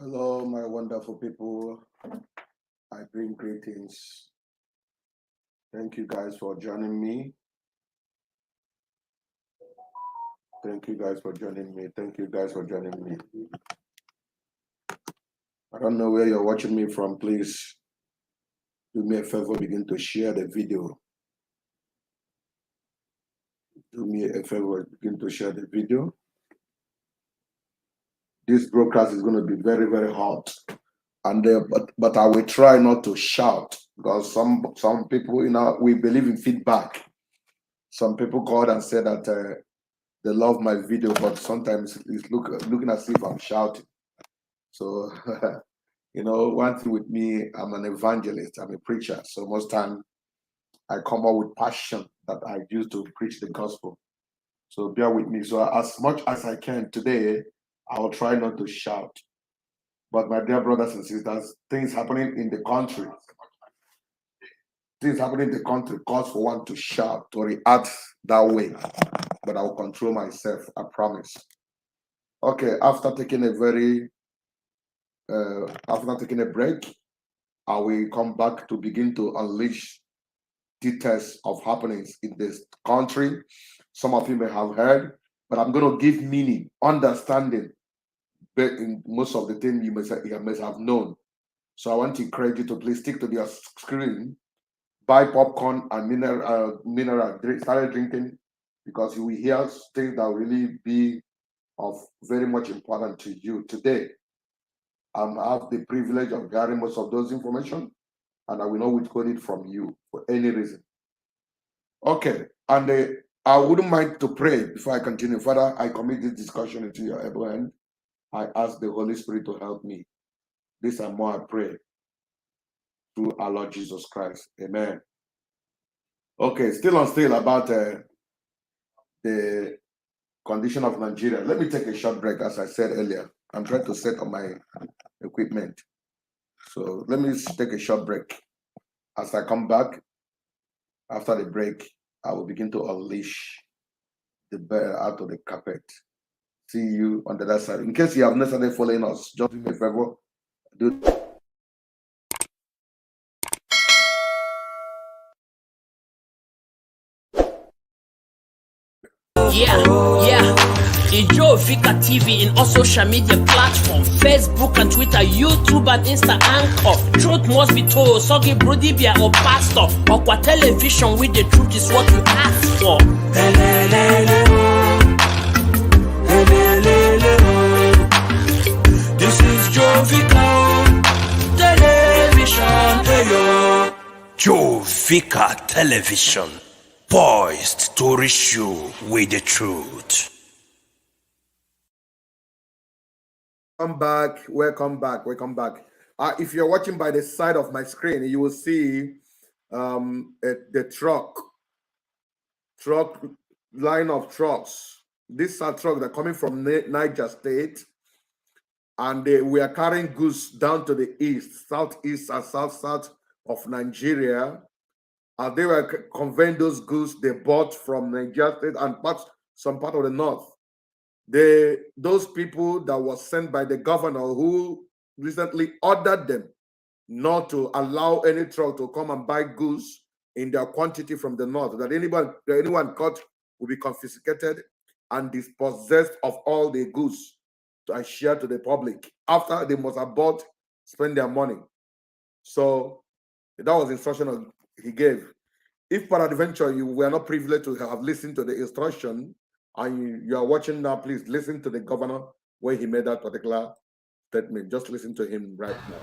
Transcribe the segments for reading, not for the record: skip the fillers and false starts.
Hello, my wonderful people. I bring greetings. Thank you guys for joining me. Thank you guys for joining me. Thank you guys for joining me. I don't know where you're watching me from. Please do me a favor, begin to share the video. Do me a favor, begin to share the video. This broadcast is going to be very, very hot. And but I will try not to shout, because some people, we believe in feedback. Some people called and said that they love my video, but sometimes it's looking as if I'm shouting. So, one thing with me, I'm an evangelist, I'm a preacher. So most time I come out with passion that I use to preach the gospel. So bear with me. So as much as I can today, I'll try not to shout. But my dear brothers and sisters, things happening in the country cause for one to shout, to react that way. But I'll control myself, I promise. Okay, after taking a break, I will come back to begin to unleash details of happenings in this country. Some of you may have heard, but I'm going to give meaning, understanding. But in most of the things you must have known. So I want to encourage you to please stick to your screen, buy popcorn and mineral drink, start drinking, because you will hear things that will really be of very much important to you today. I have the privilege of hearing most of those information, and I will not withhold it from you for any reason. Okay, and I wouldn't mind to pray before I continue. Father, I commit this discussion into your able hand. I ask the Holy Spirit to help me. This and more I pray through our Lord Jesus Christ. Amen. Okay, still about the condition of Nigeria. Let me take a short break, as I said earlier. I'm trying to set up my equipment. So let me take a short break. As I come back, after the break, I will begin to unleash the bear out of the carpet. See you on the other side. In case you have not started following us, just do me a favor. Yeah. Enjoy Vika TV in all social media platforms: Facebook and Twitter, YouTube and Insta Anchor. Truth must be told, Sogi Brodibia or Pastor. Okwa television with the truth is what you ask for. This is Joe Vika Television. Joe Vika Television, poised to reach you with the truth. Welcome back. If you're watching by the side of my screen, you will see the truck line of trucks. These are trucks that are coming from Niger State, and we are carrying goods down to the east, southeast, and south of Nigeria. And they were conveying those goods they bought from Niger State and some part of the north. Those people that was sent by the governor, who recently ordered them not to allow any truck to come and buy goods in their quantity from the north, that anyone caught will be confiscated and dispossessed of all the goods and share to the public. After they must have bought, spend their money. So that was the instruction he gave. If peradventure you were not privileged to have listened to the instruction, and you are watching now, please listen to the governor where he made that particular statement. Just listen to him right now.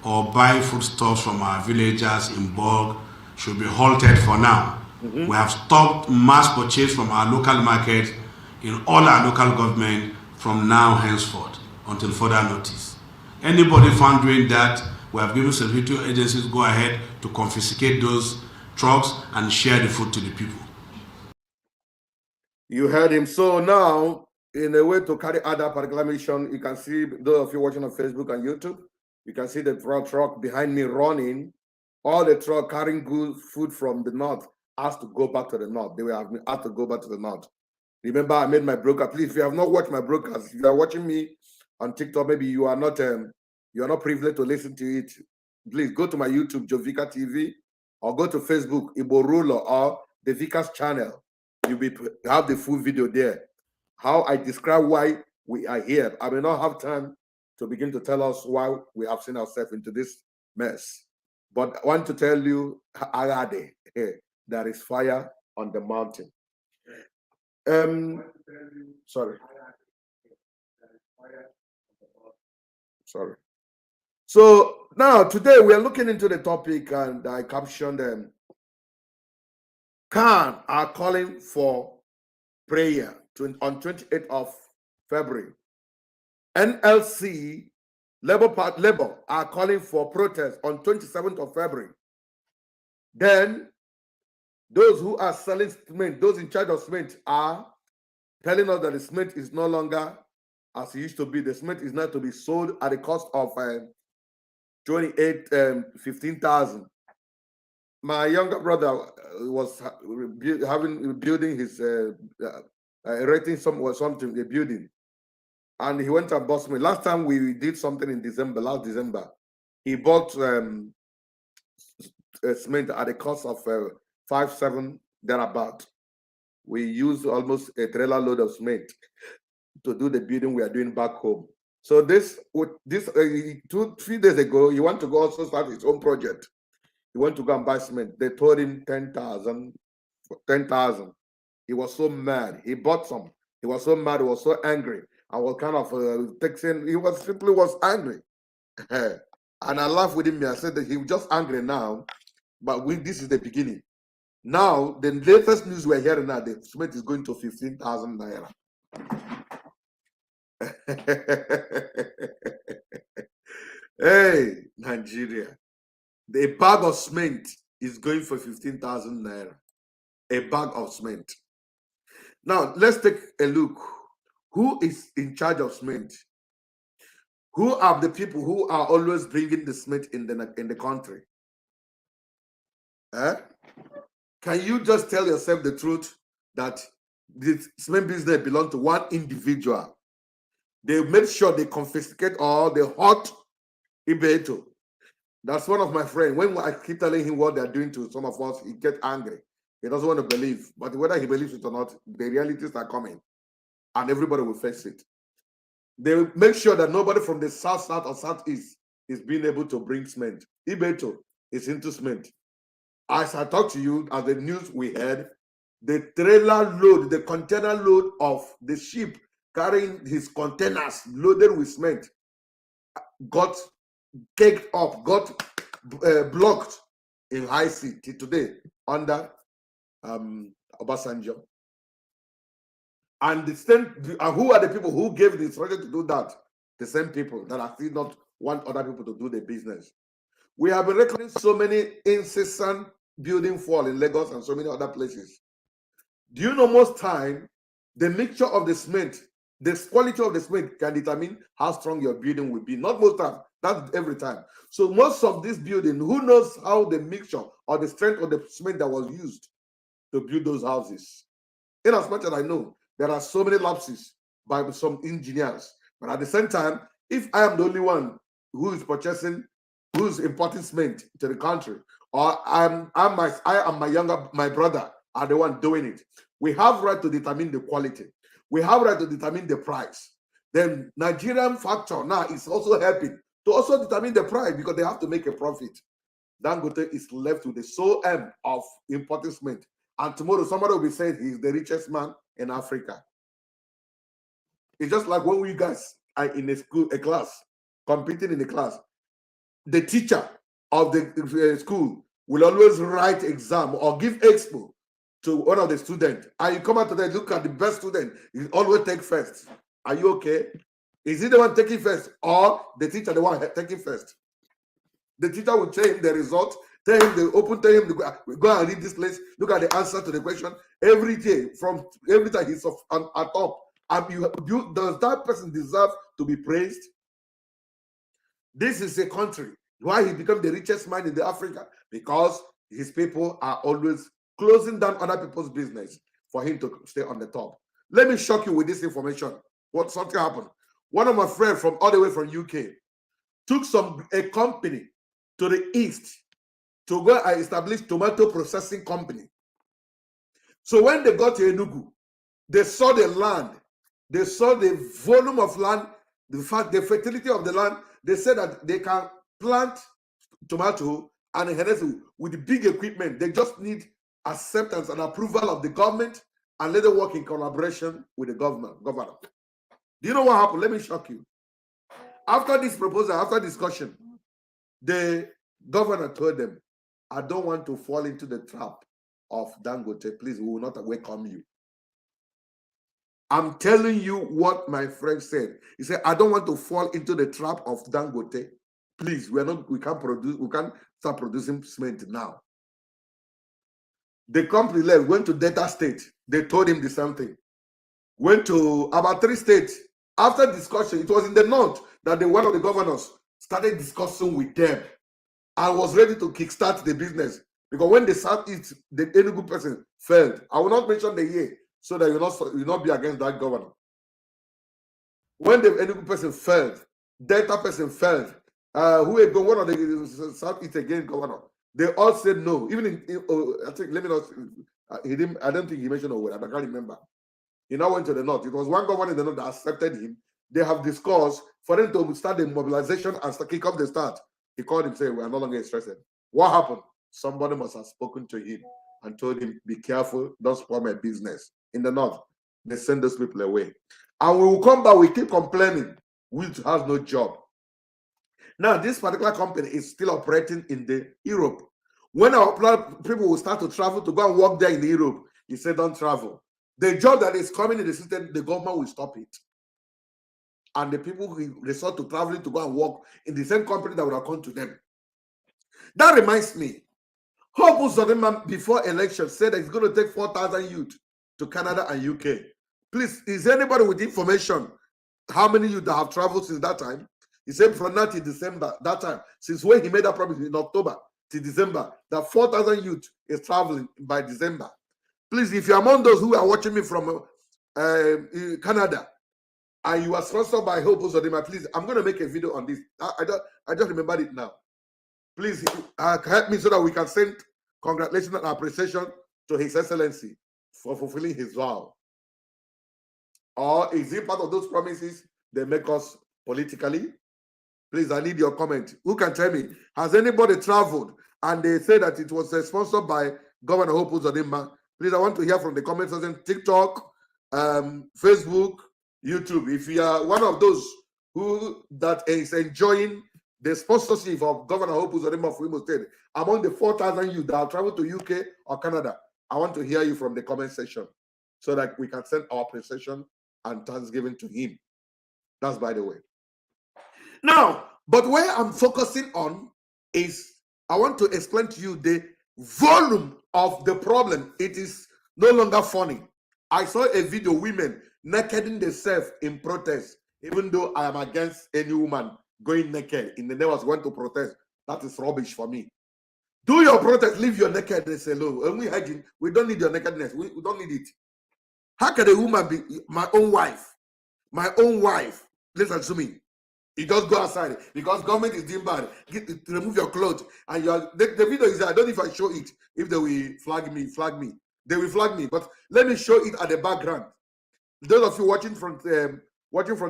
Or buy foodstuffs from our villagers in bulk should be halted for now. We have stopped mass purchase from our local market in all our local government from now henceforth until further notice. Anybody found doing that, we have given security agencies go ahead to confiscate those trucks and share the food to the people. You heard him. So now, in a way to carry out that particular mission, you can see, those of you watching on Facebook and YouTube, you can see the truck behind me running. All the truck carrying good food from the north has to go back to the north. They will have to go back to the north. Remember, I made my broker. Please, if you have not watched my brokers, if you are watching me on TikTok, maybe you are not you're not privileged to listen to it, please go to my YouTube, Jovika TV, or go to Facebook, Ibo Ruler, or the Vikas channel. You'll have the full video there. How I describe why we are here. I may not have time to begin to tell us why we have seen ourselves into this mess. But I want to tell you, Agade, there is fire on the mountain. Sorry. So now today we are looking into the topic, and I captioned them. Khan are calling for prayer on 28th of February. NLC, Labour are calling for protest on 27th of February. Then those who are selling cement, those in charge of cement, are telling us that the cement is no longer as it used to be. The cement is not to be sold at the cost of 15,000. My younger brother was building his rating something, a building, and he went and bought cement. Last time we did something in December, last December, he bought cement at the cost of 5,700 thereabout. We used almost a trailer load of cement to do the building we are doing back home. So this 2-3 days ago, he want to go also start his own project. He went to go and buy cement. They told him 10,000. He was so mad. He bought some. He was so mad. He was so angry. I was kind of texting. He was angry. And I laughed with him. I said that he was just angry now, but this is the beginning. Now, the latest news we're hearing now, the cement is going to 15,000 naira. Hey, Nigeria. The bag of cement is going for 15,000 naira. A bag of cement. Now, let's take a look. Who is in charge of cement? Who are the people who are always bringing the cement in the country? Can you just tell yourself the truth that the cement business belongs to one individual? They made sure they confiscate all the hot Ibeto. That's one of my friends. When I keep telling him what they're doing to some of us, he gets angry. He doesn't want to believe. But whether he believes it or not, the realities are coming. And everybody will face it. They make sure that nobody from the south, or southeast is being able to bring cement. Ibeto is into cement. As I talk to you, as the news we heard, the trailer load, the container load of the ship carrying his containers loaded with cement got caked up, got blocked in high sea today under Obasanjo. And the same, who are the people who gave the instruction to do that? The same people that are still not want other people to do the business. We have been recording so many incessant building fall in Lagos and so many other places. Do you know most time the mixture of the cement, the quality of the cement can determine how strong your building will be? Not most time, that's every time. So most of this building, who knows how the mixture or the strength of the cement that was used to build those houses? In as much as I know, there are so many lapses by some engineers. But at the same time, if I am the only one who is importing cement to the country, or I am my brother are the one doing it, we have right to determine the quality. We have right to determine the price. Then Nigerian factor now is also helping to also determine the price because they have to make a profit. Dangote is left with the sole aim of importing cement. And tomorrow somebody will be saying he's the richest man in Africa. It's just like when we guys are in a class, competing in a class, the teacher of the school will always write exam or give expo to one of the students. And you come out today, look at the best student, you always take first. Are you okay? Is he the one taking first or the teacher the one taking first? The teacher will tell him the result, tell him to go and read this place, look at the answer to the question every day, from every time he's at top. And does that person deserve to be praised? This is a country. Why he became the richest man in the Africa? Because his people are always closing down other people's business for him to stay on the top. Let me shock you with this information. Something happened. One of my friends from all the way from UK took a company to the east to go and establish tomato processing company. So when they got to Enugu, they saw the land, they saw the volume of land, the fertility of the land. They said that they can plant tomato and with big equipment. They just need acceptance and approval of the government, and let them work in collaboration with the governor. Do you know what happened? Let me shock you. After this proposal, after discussion, the governor told them, I don't want to fall into the trap of Dangote. Please, we will not welcome you. I'm telling you what my friend said. He said, I don't want to fall into the trap of Dangote. Please, we can't start producing cement now. The company left, went to Delta State. They told him the same thing. Went to about 3 states. After discussion, it was in the north that one of the governors started discussing with them and was ready to kickstart the business. Because when the Southeast, the Enugu person failed, I will not mention the year so that you will not be against that governor. When the Enugu person failed, Delta person failed, one of the Southeast again governor, they all said no. Even I think, let me not, I don't think he mentioned a word, I can't remember. He now went to the north. It was one governor in the north that accepted him. They have discussed for them to start the mobilization and kick off the start. He called him, saying, we are no longer interested. What happened? Somebody must have spoken to him and told him, be careful, don't spoil my business. In the north, they send those people away. And we will come back, we keep complaining, which has no job. Now, this particular company is still operating in the Europe. When our people will start to travel to go and work there in Europe, he said, don't travel. The job that is coming in the system, the government will stop it. And the people who resort to traveling to go and work in the same company that would have come to them. That reminds me, Hope Uzodimma before election said that he's going to take 4,000 youth to Canada and UK. Please, is anybody with information how many youth that have traveled since that time? He said from now to December, that time, since when he made that promise in October to December, that 4,000 youth is traveling by December. Please, if you're among those who are watching me from Canada and you are sponsored by Hope Uzodimma, please, I'm going to make a video on this. I just remembered it now. Please help me so that we can send congratulations and appreciation to His Excellency for fulfilling his vow. Or is it part of those promises they make us politically? Please, I need your comment. Who can tell me? Has anybody traveled and they say that it was sponsored by Governor Hope Uzodimma? Please, I want to hear from the comment section, TikTok, Facebook, YouTube. If you are one of those that is enjoying the sponsorship of Governor Hope Uzodimma of Imo State, among the 4,000 youth that have traveled to UK or Canada, I want to hear you from the comment section so that we can send our appreciation and thanksgiving to him. That's by the way. Now, but where I'm focusing on is I want to explain to you the volume of the problem. It is no longer funny. I saw a video, women nakeding themselves in protest, even though I am against any woman going naked in the name of going to protest. That is rubbish for me. Do your protest, leave your nakedness alone. And we don't need your nakedness. We don't need it. How can a woman be my own wife? My own wife. Listen to me. You just go outside because government is doing bad. Remove your clothes. And the video is there. I don't know if I show it. If they will flag me. They will flag me. But let me show it at the background. Those of you watching from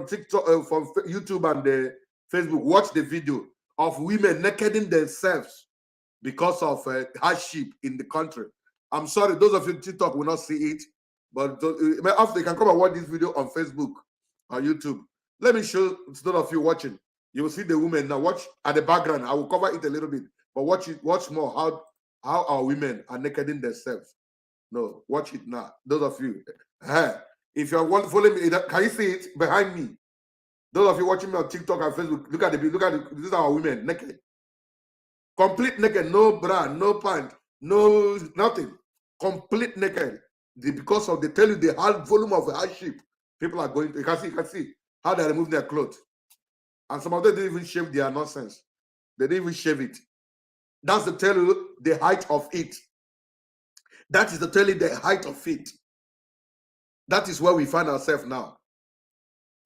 TikTok, from YouTube and Facebook, watch the video of women nakeding themselves because of hardship in the country. I'm sorry, those of you on TikTok will not see it, but after you can come and watch this video on Facebook or YouTube. Let me show those of you watching. You will see the women now. Watch at the background. I will cover it a little bit, but watch more how our women are nakeding themselves. No, watch it now. Those of you, if you are following me, can you see it behind me? Those of you watching me on TikTok and Facebook, look at the these are our women naked, complete naked, no bra, no pant, no nothing, complete naked. Because of they tell you the high volume of hardship people are going to. You can see how they remove their clothes, and some of them didn't even shave their nonsense. They didn't even shave it. That's to tell you the height of it. That is to tell you the height of it. That is where we find ourselves now.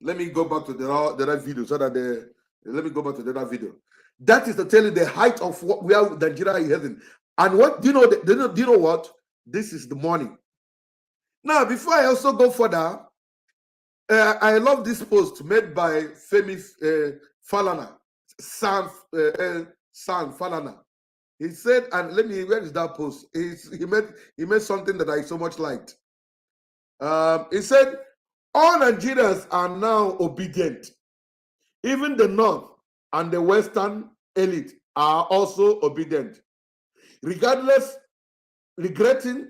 Let me go back to the other video so that Let me go back to the other video. That is to tell you the height of what where Nigeria is heading. And what do you know? Do you know what? This is the money. Now, before I also go further, I love this post made by Femi Falana, San Falana. He said, and let me, where is that post? He made something that I so much liked. He said, all Nigerians are now obedient. Even the North and the Western elite are also obedient. Regardless, regretting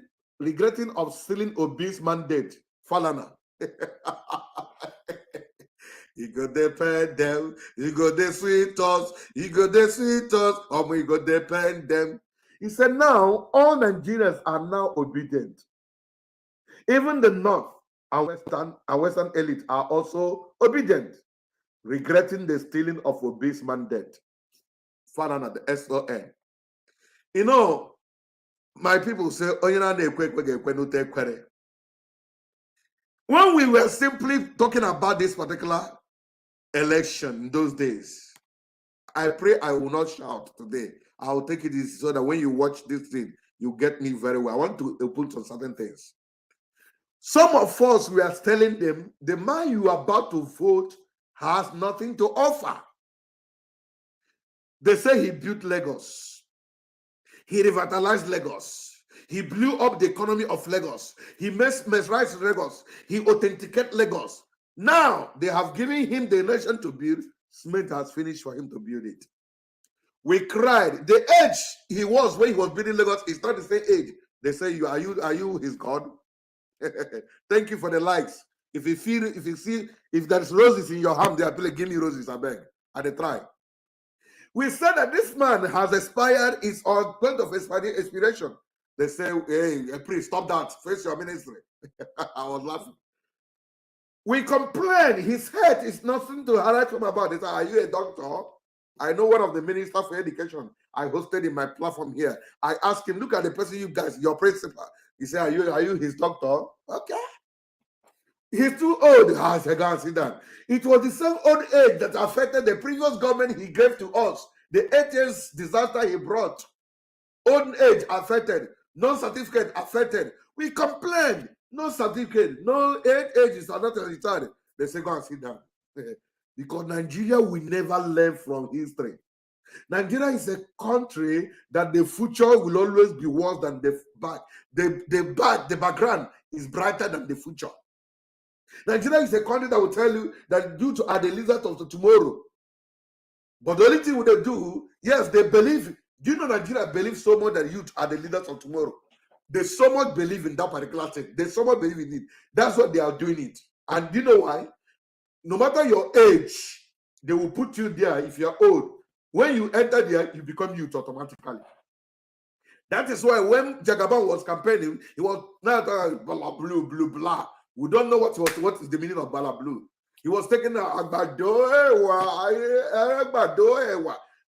of stealing Obi's mandate, Falana. You go depend them, you go the sweet us, you go the sweet us, or we go depend them. He said, now all Nigerians are now obedient. Even the North and Western elite are also obedient, regretting the stealing of Obi's mandate. Falana, the SON. You know, my people say, when we were simply talking about this particular election in those days, I pray I will not shout today. I will take it easy so that when you watch this thing, you get me very well. I want to put on certain things. Some of us, we are telling them, the man you are about to vote has nothing to offer. They say he built Lagos. He revitalized Lagos. He blew up the economy of Lagos. He mesmerized Lagos. He authenticated Lagos. Now, they have given him the nation to build. Smith has finished for him to build it. We cried. The age he was when he was building Lagos is not the same age. They say, are you his God? Thank you for the likes. If there's roses in your hand, they are like, give me roses, I beg. And they try. We said that this man has expired, is on point of expiration. They say, hey, priest, stop that. Face your ministry. I was laughing. We complain his head is nothing to highlight him about. They say, are you a doctor? I know one of the ministers for education I hosted in my platform here. I asked him, look at the person you guys, your principal. He said, are you his doctor? Okay. He's too old. I said, go and sit down. It was the same old age that affected the previous government he gave to us. The 8 years disaster he brought. Old age affected. No certificate affected. We complained. No certificate. No 8 ages are not retired. They say, go and sit down. Because Nigeria will never learn from history. Nigeria is a country that the future will always be worse than the back. The background is brighter than the future. Nigeria is a country that will tell you that due to are the leaders of tomorrow. But the only thing they do, yes, they believe. Do you know Nigeria believes so much that youth are the leaders of tomorrow? They so much believe in that particular thing. They so much believe in it. That's what they are doing it. And do you know why? No matter your age, they will put you there if you're old. When you enter there, you become youth automatically. That is why when Jagaban was campaigning, he was not blah, blue, blue, blah. We don't know what is the meaning of blah, blue. He was taking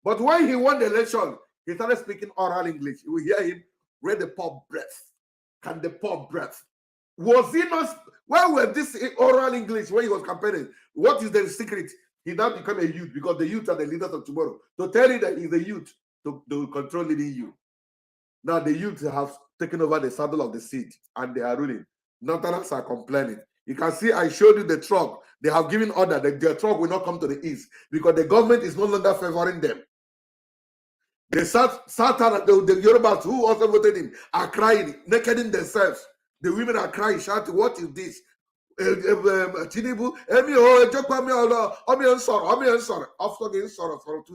but when he won the election, he started speaking oral English. You will hear him read the poor breath. Can the poor breath? Was he not? Where was this oral English when he was campaigning? What is the secret? He now become a youth because the youth are the leaders of tomorrow. To tell you that he's a youth to control leading you. Now the youth have taken over the saddle of the seat and they are ruling. Northerners are complaining. You can see I showed you the truck. They have given order that their truck will not come to the east because the government is no longer favoring them. The Southern, the Yorubas who also voted him are crying, nakeding themselves. The women are crying, shouting, what is this? Tinubu,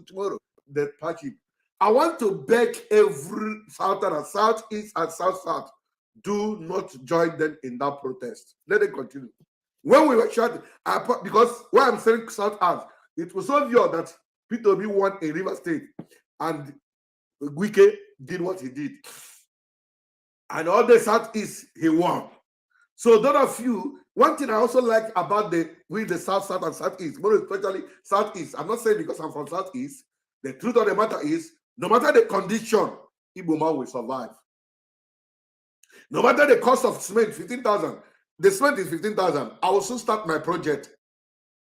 tomorrow. The party. I want to beg every Southern, Southeast, and South, do not join them in that protest. Let them continue. When we were shouting, because why I'm saying South South, it was so obvious that Peter Obi won in River State and Wike did what he did. And all the Southeast, he won. So those of you, one thing I also like about the South and Southeast, more especially Southeast, I'm not saying because I'm from Southeast, the truth of the matter is, no matter the condition, Igbo man will survive. No matter the cost of cement, 15,000, the cement is 15,000. I will soon start my project.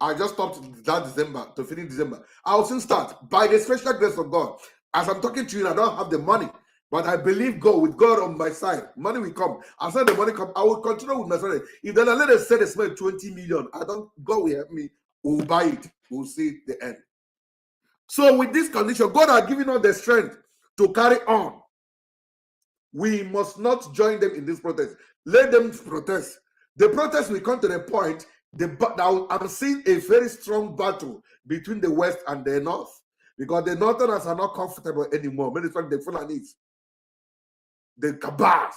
I just stopped that December to finish December. I'll soon start by the special grace of God. As I'm talking to you, I don't have the money, but I believe God. With God on my side, money will come. As soon as the money come, I will continue with my story. If then let us say they spend 20 million, I don't. God will help me. We'll buy it. We'll see the end. So with this condition, God has given us the strength to carry on. We must not join them in this protest. Let them protest. The protest will come to the point. Now I'm seeing a very strong battle between the West and the North, because the Northerners are not comfortable anymore. Many times the Fulanis, the Kabas,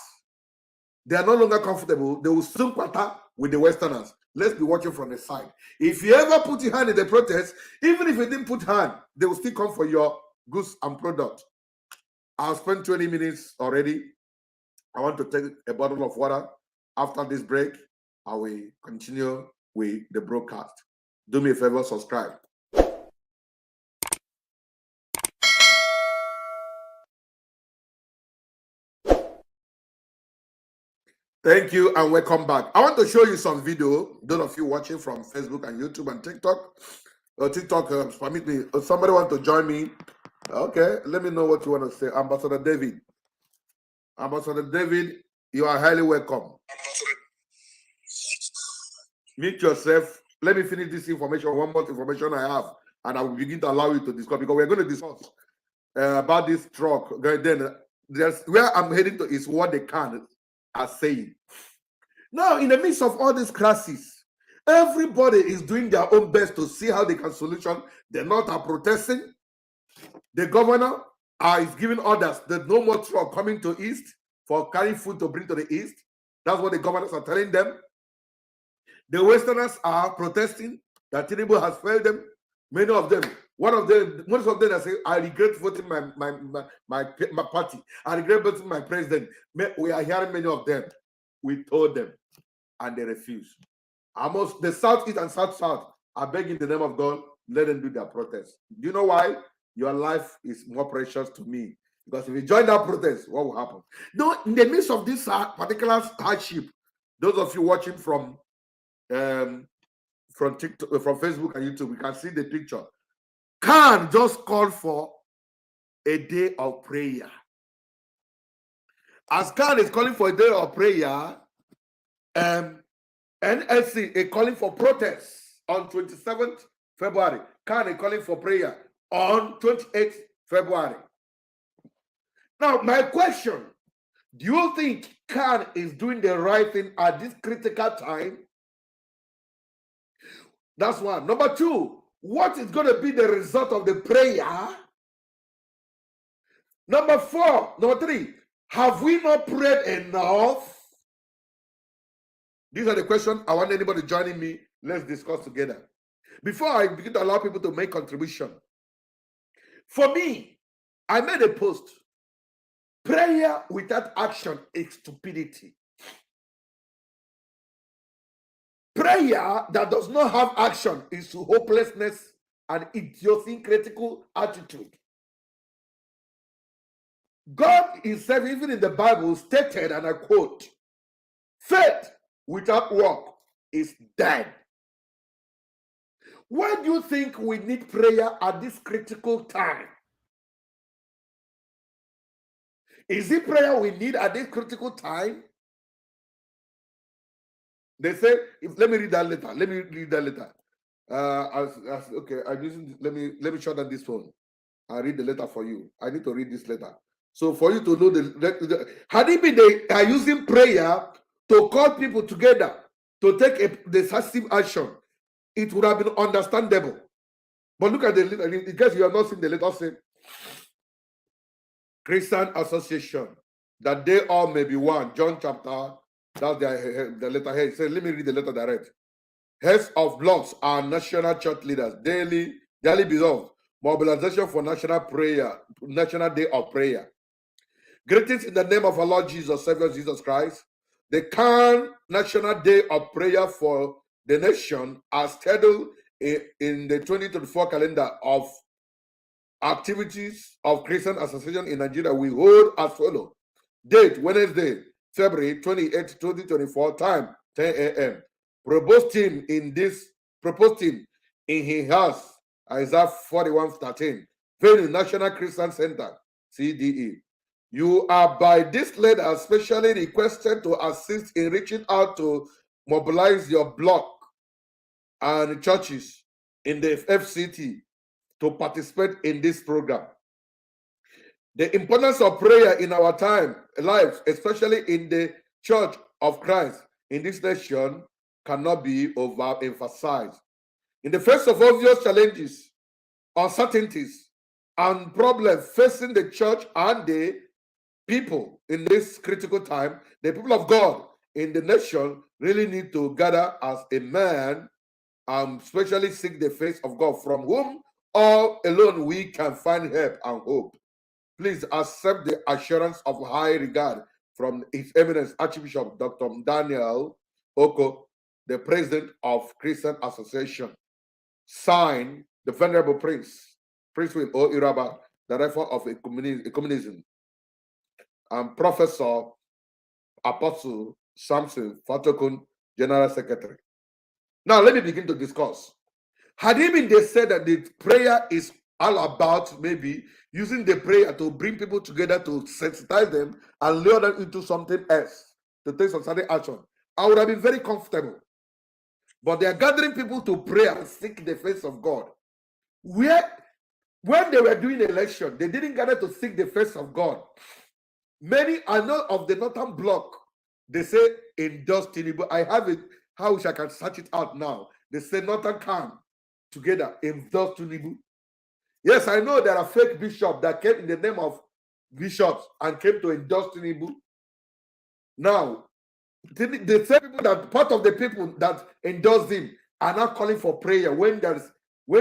they are no longer comfortable. They will soon quarter with the Westerners. Let's be watching from the side. If you ever put your hand in the protest, even if you didn't put hand, they will still come for your goods and product. I'll spend 20 minutes already. I want to take a bottle of water. After this break, I will continue with the broadcast. Do me a favor, subscribe. Thank you and welcome back. I want to show you some video. Those of you watching from Facebook and YouTube and TikTok. Permit me. Somebody want to join me? Okay, let me know what you want to say. Ambassador David. Ambassador David, you are highly welcome. Meet yourself. Let me finish this information. One more information I have, and I will begin to allow you to discuss, because we're going to discuss about this truck. Then there's where I'm heading to is what they are saying. Now, in the midst of all this crisis, everybody is doing their own best to see how they can solution. The North are protesting. The governor is giving orders that no more truck coming to East for carrying food to bring to the East. That's what the governors are telling them. The Westerners are protesting that Tinubu has failed them. Many of them, most of them are saying, I regret voting my party. I regret voting my president. We are hearing many of them. We told them, and they refuse. Almost the Southeast and South are begging the name of God, let them do their protest. Do you know why? Your life is more precious to me. Because if you join that protest, what will happen? No, in the midst of this particular hardship, those of you watching from TikTok, from Facebook and YouTube, we can see the picture. Khan just called for a day of prayer. As Khan is calling for a day of prayer, NSC is calling for protests on 27th February. Khan is calling for prayer on 28th February. Now, my question, do you think Khan is doing the right thing at this critical time? That's one. Number two, what is going to be the result of the prayer? Number three, have we not prayed enough? These are the questions I want anybody joining me. Let's discuss together. Before I begin to allow people to make contribution, for me, I made a post. Prayer without action is stupidity. Prayer that does not have action is hopelessness and idiosyncratical attitude. God himself, even in the Bible, stated, and I quote, faith without work is dead. Why do you think we need prayer at this critical time? Is it prayer we need at this critical time? They say, let me read that letter. Let me read that letter. Okay, I'm using. Let me shut down this phone. I'll read the letter for you. I need to read this letter. So for you to know had it been they are using prayer to call people together to take a decisive action, it would have been understandable. But look at the letter. In case you have not seen the letter, say Christian Association, that they all may be one. John chapter. That's the letter here. So let me read the letter direct. Heads of blocks are national church leaders. Daily beloved. Mobilization for national prayer, National Day of Prayer. Greetings in the name of our Lord Jesus, Savior Jesus Christ. The current National Day of Prayer for the nation are scheduled in the 2024 calendar of activities of Christian Association in Nigeria. We hold as follows. Date, Wednesday, February 28, 2024, time 10 a.m. Proposed team in his house, Isaiah 41:13, venue National Christian Center, CDE. You are by this letter specially requested to assist in reaching out to mobilize your block and churches in the FCT to participate in this program. The importance of prayer in our lives, especially in the Church of Christ in this nation, cannot be overemphasized. In the face of obvious challenges, uncertainties, and problems facing the church and the people in this critical time, the people of God in the nation really need to gather as a man and especially seek the face of God, from whom all alone we can find help and hope. Please accept the assurance of high regard from His Eminence Archbishop Dr. Daniel Oko, the President of Christian Association. Signed, the Venerable Prince William O. Iraba, Director of Ecumenism, and Professor Apostle Samson Fatokun, General Secretary. Now, let me begin to discuss. Had it been they said that the prayer is all about maybe using the prayer to bring people together, to sensitize them and lure them into something else, to take some certain action, I would have been very comfortable. But they are gathering people to pray and seek the face of God. When they were doing election, they didn't gather to seek the face of God. Many are not of the Northern Bloc. They say endorse Tinubu. I have it. How wish I can search it out now. They say Northern come together, endorse Tinubu. Yes, I know there are fake bishops that came in the name of bishops and came to endorse Tinubu. Now, the same people that part of the people that endorse him are now calling for prayer when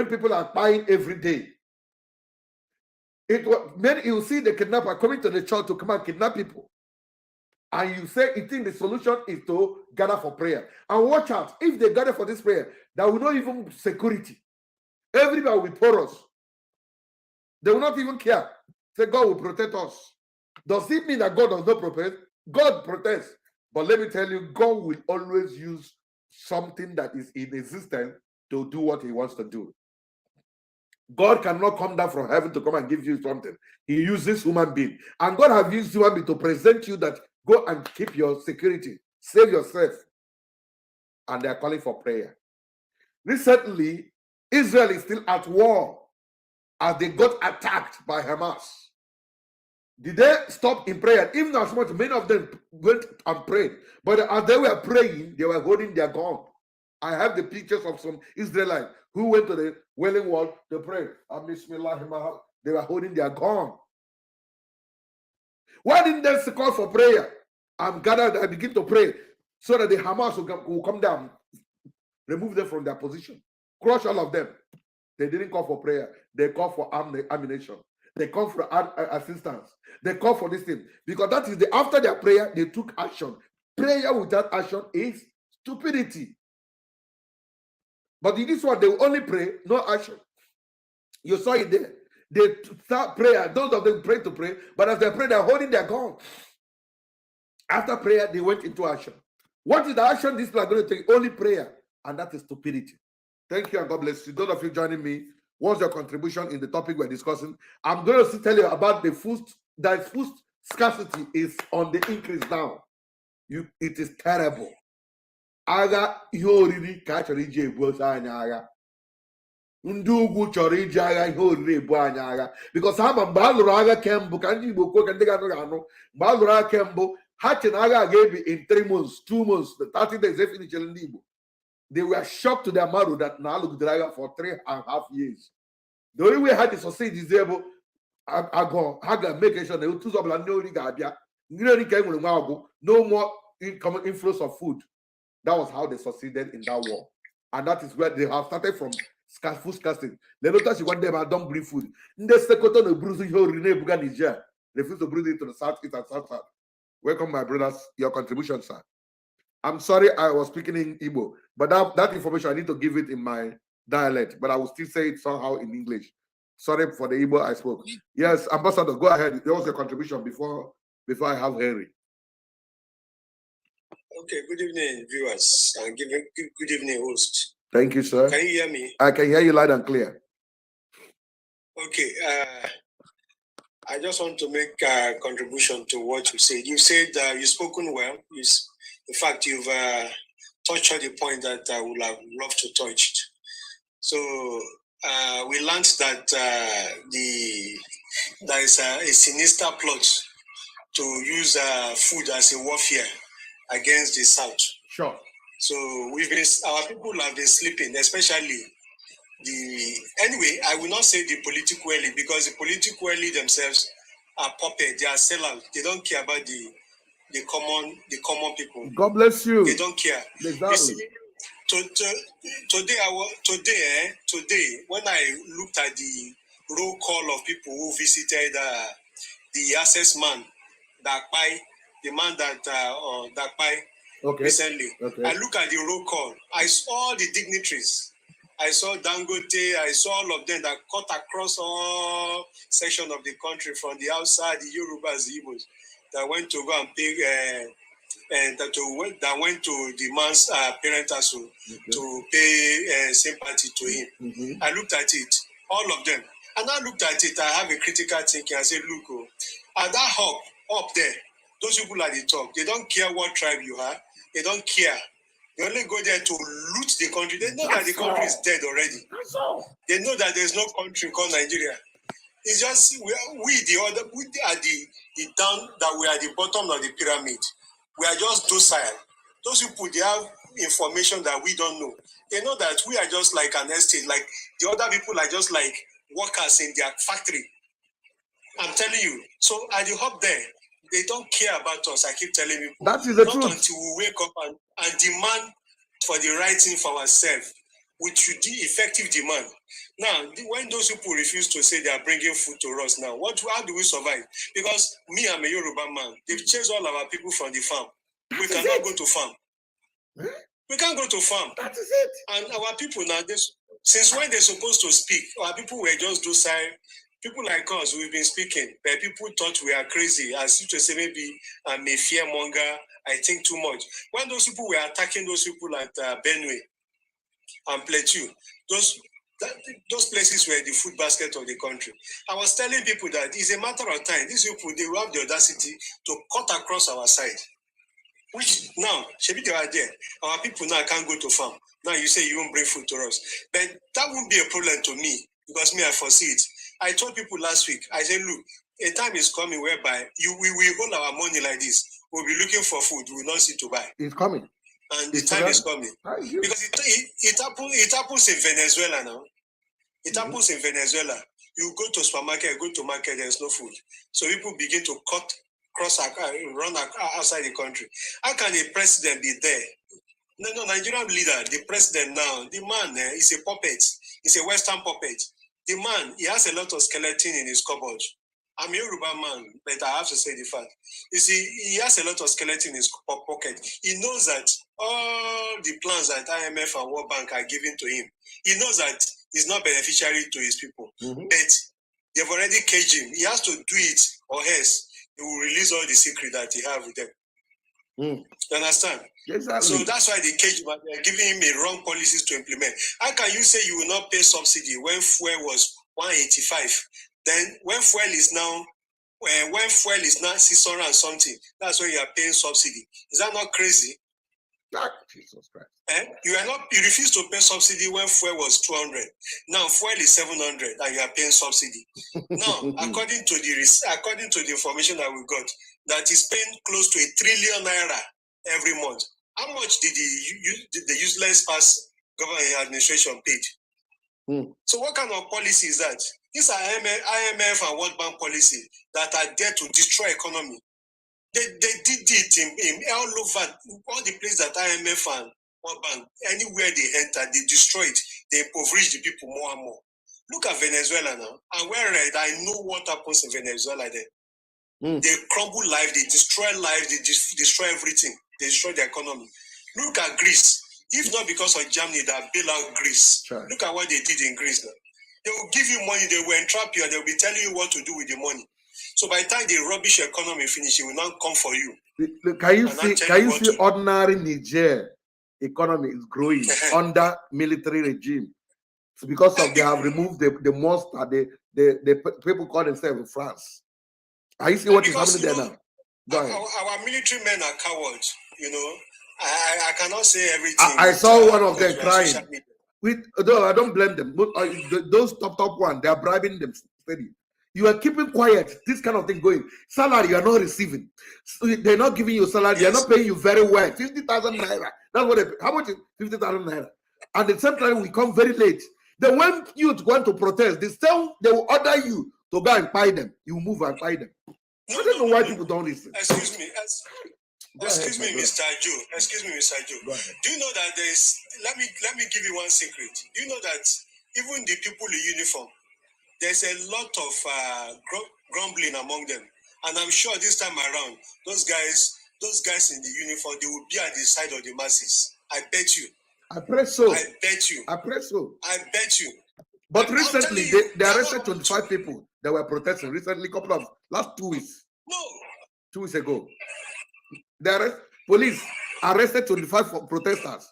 people are dying every day. You see the kidnapper coming to the church to come and kidnap people, and you say you think the solution is to gather for prayer. And watch out, if they gather for this prayer, there will not even security. Everybody will be porous. They will not even care. Say God will protect us. Does it mean that God does not protect? God protects. But let me tell you, God will always use something that is in existence to do what He wants to do. God cannot come down from heaven to come and give you something. He uses human being. And God has used human being to present you that go and keep your security. Save yourself. And they are calling for prayer. Recently, Israel is still at war as they got attacked by Hamas. Did they stop in prayer? Even as much, many of them went and prayed. But as they were praying, they were holding their gun. I have the pictures of some Israelites who went to the Wailing Wall to pray. They were holding their gun. Why didn't they call for prayer? I'm gathered, I begin to pray so that the Hamas will come down, remove them from their position, crush all of them. They didn't call for prayer. They called for ammunition. They called for assistance. They called for this thing. Because that is after their prayer, they took action. Prayer without action is stupidity. But in this one, they will only pray, no action. You saw it there. They start prayer. Those of them pray to pray, but as they pray, they're holding their gun. After prayer, they went into action. What is the action these people are going to take? Only prayer. And that is stupidity. Thank you and God bless you. Those of you joining me, what's your contribution in the topic we're discussing? I'm going to tell you about the food. That food scarcity is on the increase now. It is terrible. Agha ihe oriri ka chọrọ iji ebu anyị agha. Ndị ugwu chọrọ iji agha ihe oriri ebu anyị agha. Because ha ma mgbe a lụrụ agha kembụ ka ndị Igbo kwuo ka ndị ga-anụ ga-anụ. Mgbe a lụrụ agha kembụ, ha che na agha ga-ebi in 3 months, 2 months, 30 days efinichere ndị Igbo. They were shocked to their marrow that na alụgidere agha for 3.5 years. The only way how to succeed is able ha ga-make sure na otu ụzọ ọbụla ndị ori ga-abịa. Ndị ori ka e nwere nwa ọgụ, no more inflows of food. That was how they succeeded in that war. And that is where they have started from food scarcity. They notice one day about don't bring food. They sekoto no bruise here Buga Niger. Refuse to bring it to the southeast and south. Welcome, my brothers. Your contribution, sir. I'm sorry I was speaking in Igbo, but that information I need to give it in my dialect, but I will still say it somehow in English. Sorry for the Igbo I spoke. Yes, Ambassador, go ahead. There was your contribution before I have Henry. Okay, good evening, viewers, and good evening, host. Thank you, sir. Can you hear me? I can hear you loud and clear. Okay. I just want to make a contribution to what you said. You said you've spoken well. In fact, you've touched on the point that I would have loved to touch. So we learned that there is a sinister plot to use food as a warfare against the South. Sure. So our people have been sleeping, especially anyway, I will not say the political elite, because the political elite themselves are puppet. They are sellouts. They don't care about the common people. God bless you. They don't care. Exactly. Today, when I looked at the roll call of people who visited the access man, the man that recently, I look at the roll call. I saw the dignitaries. I saw Dangote. I saw all of them that cut across all sections of the country, from the outside, the Yorubas, the Igbos, that went to go and pay, that went to the man's parent also to pay sympathy to him. I looked at it, all of them. And I looked at it, I have a critical thinking. I said, look, at that hub up there, those people at the top, they don't care what tribe you are. They don't care. They only go there to loot the country. They know that the country is dead already. They know that there's no country called Nigeria. It's just we are down, that we are at the bottom of the pyramid. We are just docile. Those people, they have information that we don't know. They know that we are just like an estate, like the other people are just like workers in their factory. I'm telling you. So at the hub there, they don't care about us. I keep telling people. That is the truth. Not until we wake up and demand for the right thing for ourselves, which should be effective demand. Now, when those people refuse to say they are bringing food to us now, how do we survive? Because me, I'm a Yoruba man. They've chased all our people from the farm. We cannot go to farm. We can't go to farm. That is it. And our people now, since when they're supposed to speak, our people were just docile. People like us, we've been speaking, but people thought we are crazy. As if to say, maybe I'm a fearmonger, I think too much. When those people were attacking those people at Benue and Plateau, those places were the food basket of the country. I was telling people that it's a matter of time. These people, they will have the audacity to cut across our side. Which now, maybe they are there. Our people now can't go to farm. Now you say you won't bring food to us. But that won't be a problem to me, because me, I foresee it. I told people last week, I said, look, a time is coming whereby we will hold our money like this. We'll be looking for food. We will not see to buy. It's coming. And the time is coming. Because it happens in Venezuela now. It happens in Venezuela. You go to supermarket, go to market, there's no food. So people begin to run outside the country. How can a president be there? No, Nigerian leader, the president now, the man is a puppet. He's a Western puppet. The man, he has a lot of skeleton in his cupboard. I'm a Yoruba man, but I have to say the fact. You see, he has a lot of skeleton in his pocket. He knows that all the plans that IMF and World Bank are giving to him, he knows that he's not beneficiary to his people. But they've already caged him. He has to do it, or else he will release all the secret that he have with them. You understand? Exactly. So that's why they cage him. They're giving him a wrong policies to implement. How can you say you will not pay subsidy when fuel was 185? Then when fuel is now 600 and something, that's when you are paying subsidy. Is that not crazy? Jesus Christ. You refuse to pay subsidy when fuel was 200. Now fuel is 700 and you are paying subsidy. Now, according to the information that we got, that is paying close to 1 trillion naira every month. How much did the useless past government administration paid? So what kind of policy is that? These are IMF and World Bank policy that are there to destroy economy. They did it in all over, all the places that IMF and World Bank, anywhere they enter, they destroy it. They impoverish the people more and more. Look at Venezuela now. And I know what happens in Venezuela there. They crumble life, they destroy life, they destroy everything. They destroy the economy. Look at Greece. If not because of Germany that bail out Greece, look at what they did in Greece now. They will give you money, they will entrap you, and they will be telling you what to do with the money. So by the time the rubbish economy finish, it will not come for you. Can you see ordinary Niger economy is growing under military regime. It's because of they have removed the monster, the people call themselves France. Are you see what is happening there now? Our military men are cowards, you know. I cannot say everything. I saw one of them crying. Though I don't blame them. Those top one, they are bribing them steady. You are keeping quiet. This kind of thing going. Salary you are not receiving. So they're not giving you salary. Yes. They're not paying you very well. 50,000 naira. That's what they pay. How much is 50,000 naira? And at the same time we come very late. Then when you want to protest, they will order you to go and buy them. You move and buy them. I don't know why people don't listen. Excuse me. Excuse me, Mr. Joe. Excuse me, Mr. Joe. Do you know that there is? Let me give you one secret. Do you know that even the people in uniform, there's a lot of grumbling among them, and I'm sure this time around, those guys in the uniform, they will be at the side of the masses. I bet you. I pray so. I bet you. I pray so. I bet you. But recently, they arrested 25 people that were protesting. Recently, last 2 weeks. No. 2 weeks ago. Police arrested 25 protesters.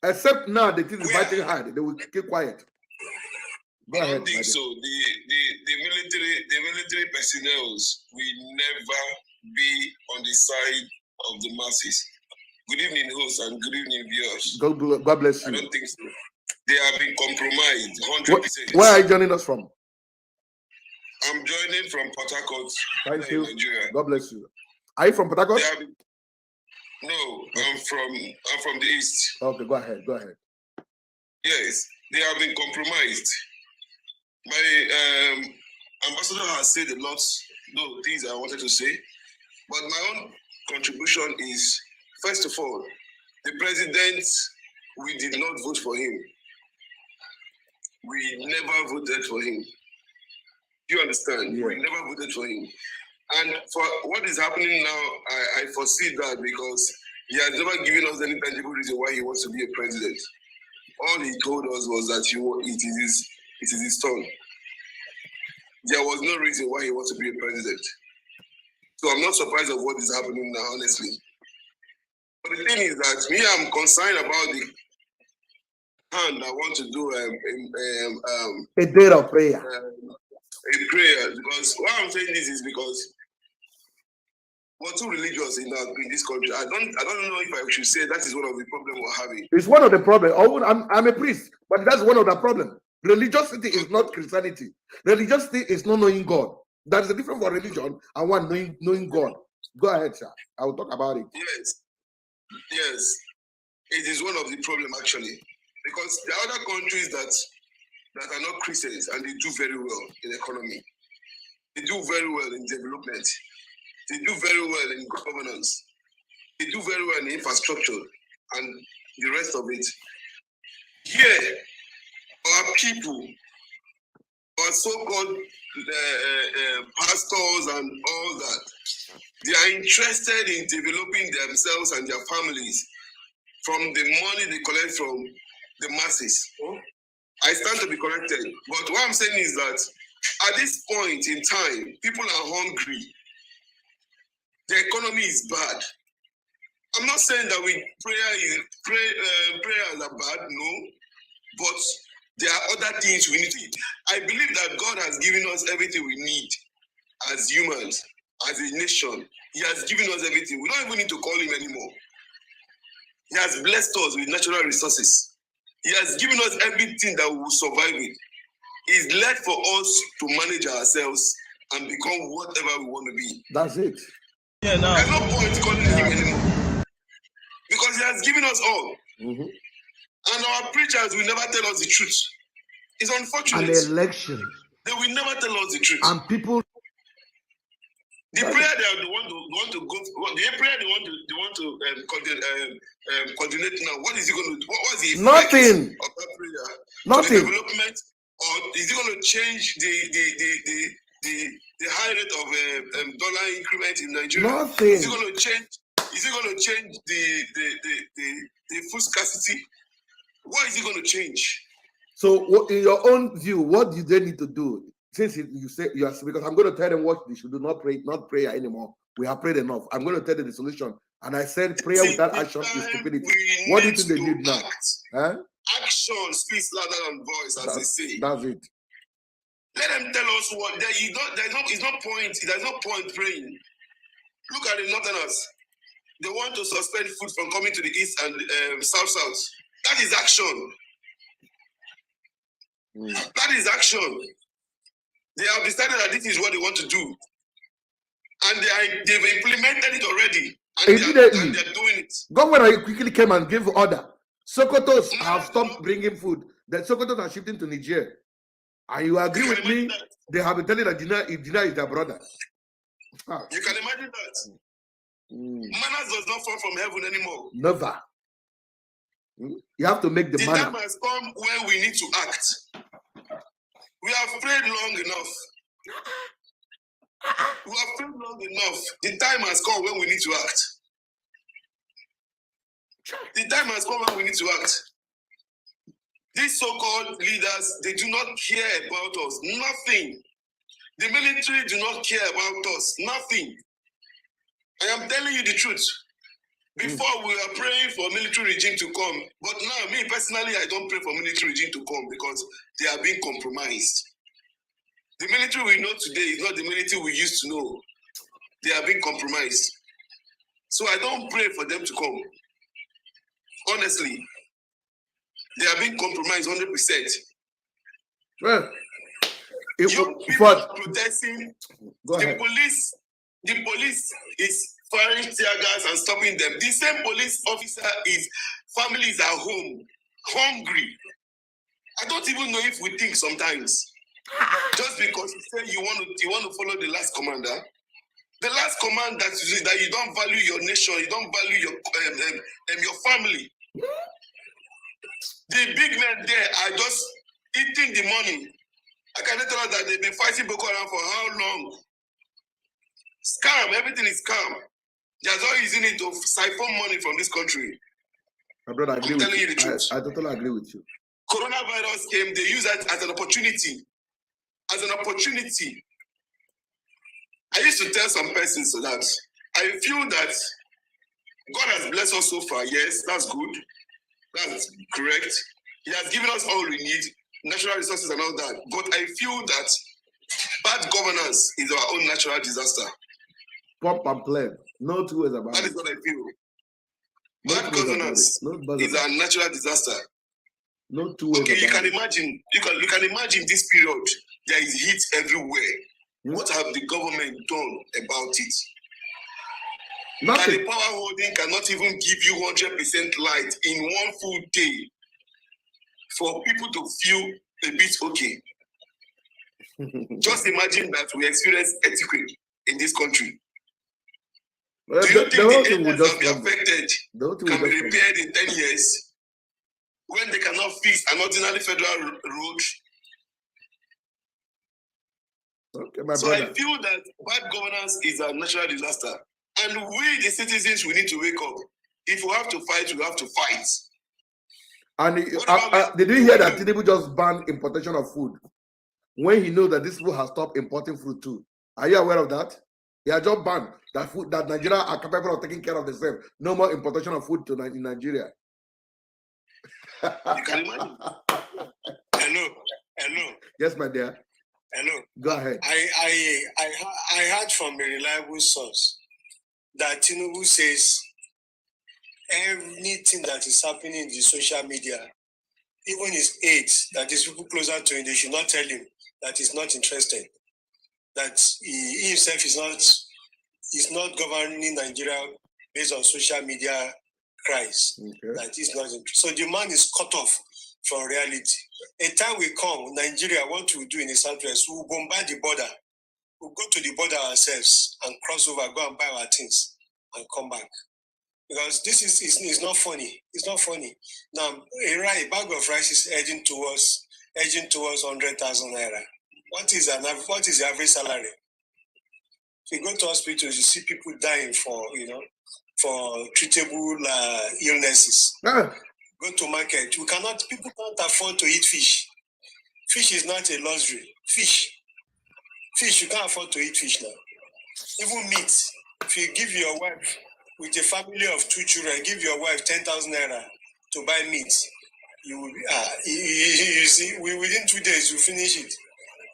Except now the thing is fighting hard. They will keep quiet. I don't think so. The military personnel will never be on the side of the masses. Good evening, host, and good evening, viewers. God bless you. I don't think so. They have been compromised 100%. Where are you joining us from? I'm joining from Port Harcourt. Thank you. Nigeria. God bless you. Are you from Port Harcourt? No, I'm from the east. Okay, go ahead. Yes, they have been compromised. My ambassador has said a lot of things I wanted to say, but my own contribution is, first of all, the president, we did not vote for him. We never voted for him. You understand? Yeah. We never voted for him. And for what is happening now, I foresee that because he has never given us any tangible reason why he wants to be a president. All he told us was that it is his turn. There was no reason why he wants to be a president. So I'm not surprised of what is happening now, honestly. But the thing is that me, I'm concerned about the hand I want to do a day of prayer. A prayer, because why I'm saying this is because we're too religious in this country. I don't know if I should say that is one of the problems we're having. It's one of the problems. I'm a priest, but that's one of the problems. Religiosity is not Christianity. Religiosity is not knowing God. That is the difference for religion and one knowing God. Go ahead, sir. I will talk about it. Yes. It is one of the problems actually, because there are other countries that are not Christians and they do very well in economy. They do very well in development. They do very well in governance. They do very well in infrastructure and the rest of it. Here, our people, our so-called pastors and all that, they are interested in developing themselves and their families from the money they collect from the masses. I stand to be corrected. But what I'm saying is that at this point in time, people are hungry. The economy is bad. I'm not saying that prayers are bad, no. But there are other things we need to eat. I believe that God has given us everything we need as humans, as a nation. He has given us everything. We don't even need to call him anymore. He has blessed us with natural resources. He has given us everything that we will survive with. It's left for us to manage ourselves and become whatever we want to be. That's it. Yeah, no. There's no point calling him anymore. Because he has given us all. Mm-hmm. And our preachers will never tell us the truth. It's unfortunate. An election. They will never tell us the truth. And people. The prayer they want to go. The prayer they want to coordinate now. What is it going to do? What's the effect Nothing of that prayer? Nothing. The development, or is it going to change the high rate of dollar increment in Nigeria? Nothing. Is it going to change? Is it going to change the food scarcity? What is it going to change? So, in your own view, what do they need to do? Since you say yes, because I'm going to tell them what they should do, not prayer anymore. We have prayed enough. I'm going to tell them the solution. And I said prayer without action is stupidity. What do you think they need now? Huh? Action speaks louder than voice, as they say. That's it. Let them tell us what there's no point praying. Look at the Northerners. They want to suspend food from coming to the east and south. That is action. That is action. They have decided that this is what they want to do. And they've implemented it already. And they're doing it. Governor quickly came and gave order. Sokotos have stopped bringing food. The Sokotos are shifting to Niger. And you agree with me? They have been telling that Dina is their brother. You can imagine that. Manners does not fall from heaven anymore. Never. You have to make the manner. The time has come when we need to act. We have prayed long enough. We have prayed long enough. The time has come when we need to act. The time has come when we need to act. These so-called leaders, they do not care about us. Nothing. The military do not care about us. Nothing. I am telling you the truth. Before we were praying for military regime to come, but now, me personally, I don't pray for military regime to come because they are being compromised. The military we know today is not the military we used to know. They are being compromised. So I don't pray for them to come. Honestly, they are being compromised 100%. Well, Young people are protesting. The police is firing tear gas and stopping them. The same police officer is families at home, hungry. I don't even know if we think sometimes. Just because you say you want to follow the last commander. The last command that you don't value your nation, you don't value your family. The big men there are just eating the money. I can tell us that they've been fighting Boko Haram for how long? Scam, everything is scam. They're all using it to siphon money from this country. My brother, I agree I'm with telling you the truth. I totally agree with you. Coronavirus came, they use it as an opportunity. As an opportunity. I used to tell some persons so that I feel that God has blessed us so far. Yes, that's good. That's correct. He has given us all we need, natural resources and all that. But I feel that bad governance is our own natural disaster. Pump and play. No two ways about it. That is what I feel. Bad governance is our natural disaster. No two ways. Okay, you can imagine. You can imagine this period. There is heat everywhere. What have the government done about it? Nothing. And the power holding cannot even give you 100% light in one full day for people to feel a bit okay. Just imagine that we experience earthquake in this country. Well, do you think the areas that be affected can be repaired in 10 years when they cannot fix an ordinary federal road? Okay, my so brother. I feel that bad governance is a natural disaster. And we, the citizens, we need to wake up. If we have to fight, we have to fight. And did you hear that Tinubu just banned importation of food when he knows that these people have stopped importing food too? Are you aware of that? They are just banned that food that Nigeria are capable of taking care of themselves. No more importation of food in Nigeria. You can imagine. Hello. Yes, my dear. Hello. Go ahead. I heard from a reliable source that Tinubu says anything that is happening in the social media, even his aides, that is people closer to him, they should not tell him that he's not interested. That he himself is not governing Nigeria based on social media cries. Okay. That is not interested. So the man is cut off from reality. A time will come, Nigeria, what we do in the Southwest, we will bombard the border. We'll go to the border ourselves and cross over, go and buy our things and come back. Because this is not funny. It's not funny. Now, a bag of rice is edging towards 100,000 naira. What is the average salary? If you go to hospitals, you see people dying for treatable illnesses. Go to market. People can't afford to eat fish. Fish is not a luxury. Fish, you can't afford to eat fish now. Even meat. If you give your wife with a family of 2 children, give your wife 10,000 naira to buy meat. You will be, you see, within 2 days, you finish it.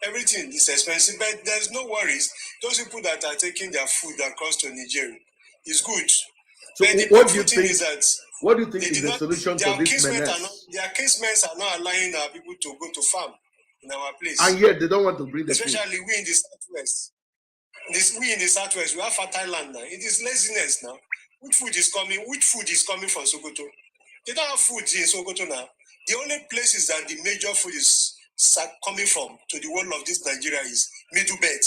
Everything is expensive, but there's no worries. Those people that are taking their food across to Nigeria is good. So but the what do you thing think? Is that what do you think is the solution to this menace? Their kinsmen are not allowing our people to go to farm in our place. And yet they don't want to bring the especially food. We in the southwest. We in the southwest, we have fertile land now. It is laziness now. Which food is coming from Sokoto? They don't have food in Sokoto now. The only places that the major food is coming from to the world of this Nigeria is Middle Belt.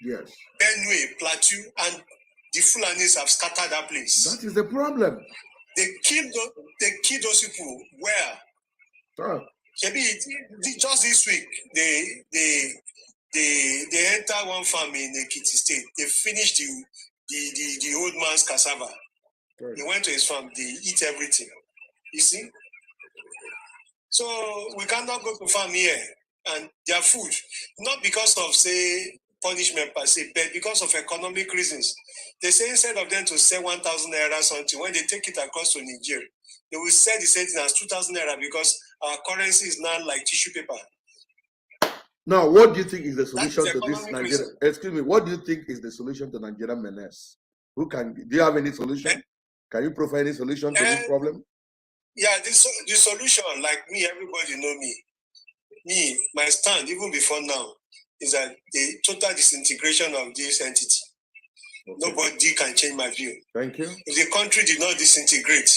Yes. Benue, Plateau, and the Fulanis have scattered that place. That is the problem. They killed those people where? Oh. Just this week, they enter one farm in Ekiti State. They finished the old man's cassava. Right. They went to his farm. They eat everything. You see? So we cannot go to farm here and their food, not because of, say, punishment per se, but because of economic reasons. They say instead of them to sell 1,000 naira something, when they take it across to Nigeria, they will sell the same thing as 2,000 naira because our currency is now like tissue paper. Now, what do you think is the solution to this Nigeria? Excuse me. What do you think is the solution to Nigerian menace? Do you have any solution? Can you provide any solution to this problem? Yeah, the solution, like me, everybody know me. My stand, even before now, is that the total disintegration of this entity. Okay. Nobody can change my view. Thank you. If the country did not disintegrate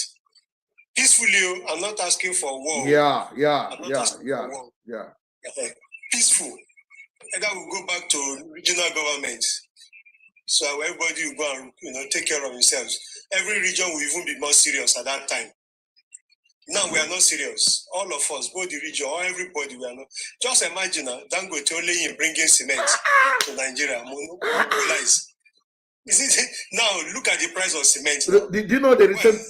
peacefully, I'm not asking for war. Yeah. Peaceful. And that will go back to regional government. So everybody will go and take care of themselves. Every region will even be more serious at that time. Now we are not serious. All of us, both the region or everybody, we are not. Just imagine Dangote only in bringing cement to Nigeria. Monopolize. Now look at the price of cement. Did you know the recent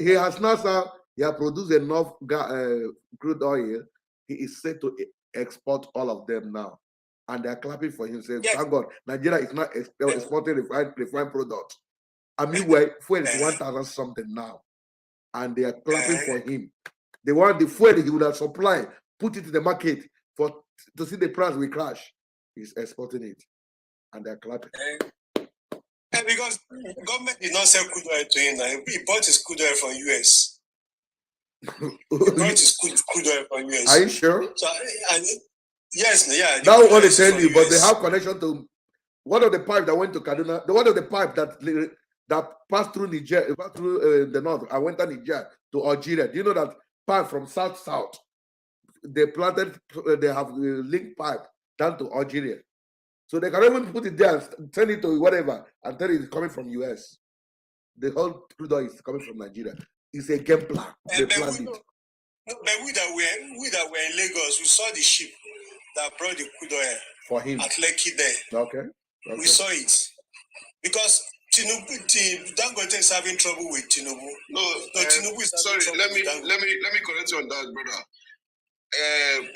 he has now produced enough crude oil? He is set to export all of them now, and they are clapping for him. Saying, yes. Thank God, Nigeria is not exporting refined products. I mean, fuel is 1,000 something now, and they are clapping for him. They want the fuel he would have supplied, put it in the market to see the price will crash. He's exporting it, and they are clapping. Because government did not sell crude oil to him. He bought his crude oil from US. He bought his crude oil from US. Are you sure? So, yes, yeah. That will only tell you, but they have connection to one of the pipe that went to Kaduna. One of the pipe that passed through Niger, passed through the north. I went to Niger to Algeria. Do you know that pipe from south? They planted. They have linked pipe down to Algeria. So they can even put it there and turn it to whatever and tell it it's coming from US. The whole crude oil is coming from Nigeria. It's a game plan. They planned it. No, but we that were in Lagos, we saw the ship that brought the crude oil for him at Lekki there. Okay. We saw it. Because Dangote is having trouble with Tinubu. No, Tinubu is sorry, let me correct you on that, brother.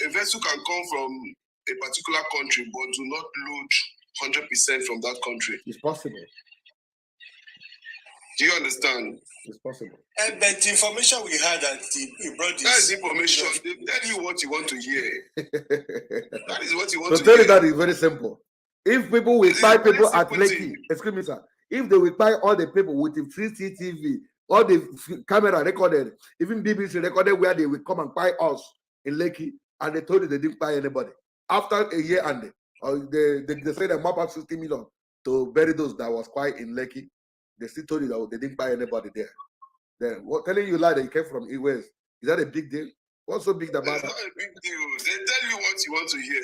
A vessel can come from a particular country, but do not load 100% from that country. It's possible. Do you understand? It's possible. But the information we had that he brought this. That is information. They tell you what you want to hear. That is what you want to tell hear. You that is very simple. If people will buy people at Lekki, excuse me, sir. If they will buy all the people with the free CCTV, all the camera recorded, even BBC recorded where they will come and buy us in Lekki, and they told you they didn't buy anybody. After a year and they said they map up 60 million to bury those that was quiet in Lekki. They still told you that they didn't buy anybody there. Then what telling you lie that you came from West? Is that a big deal? What's so big about that? It's not a big deal. They tell you what you want to hear.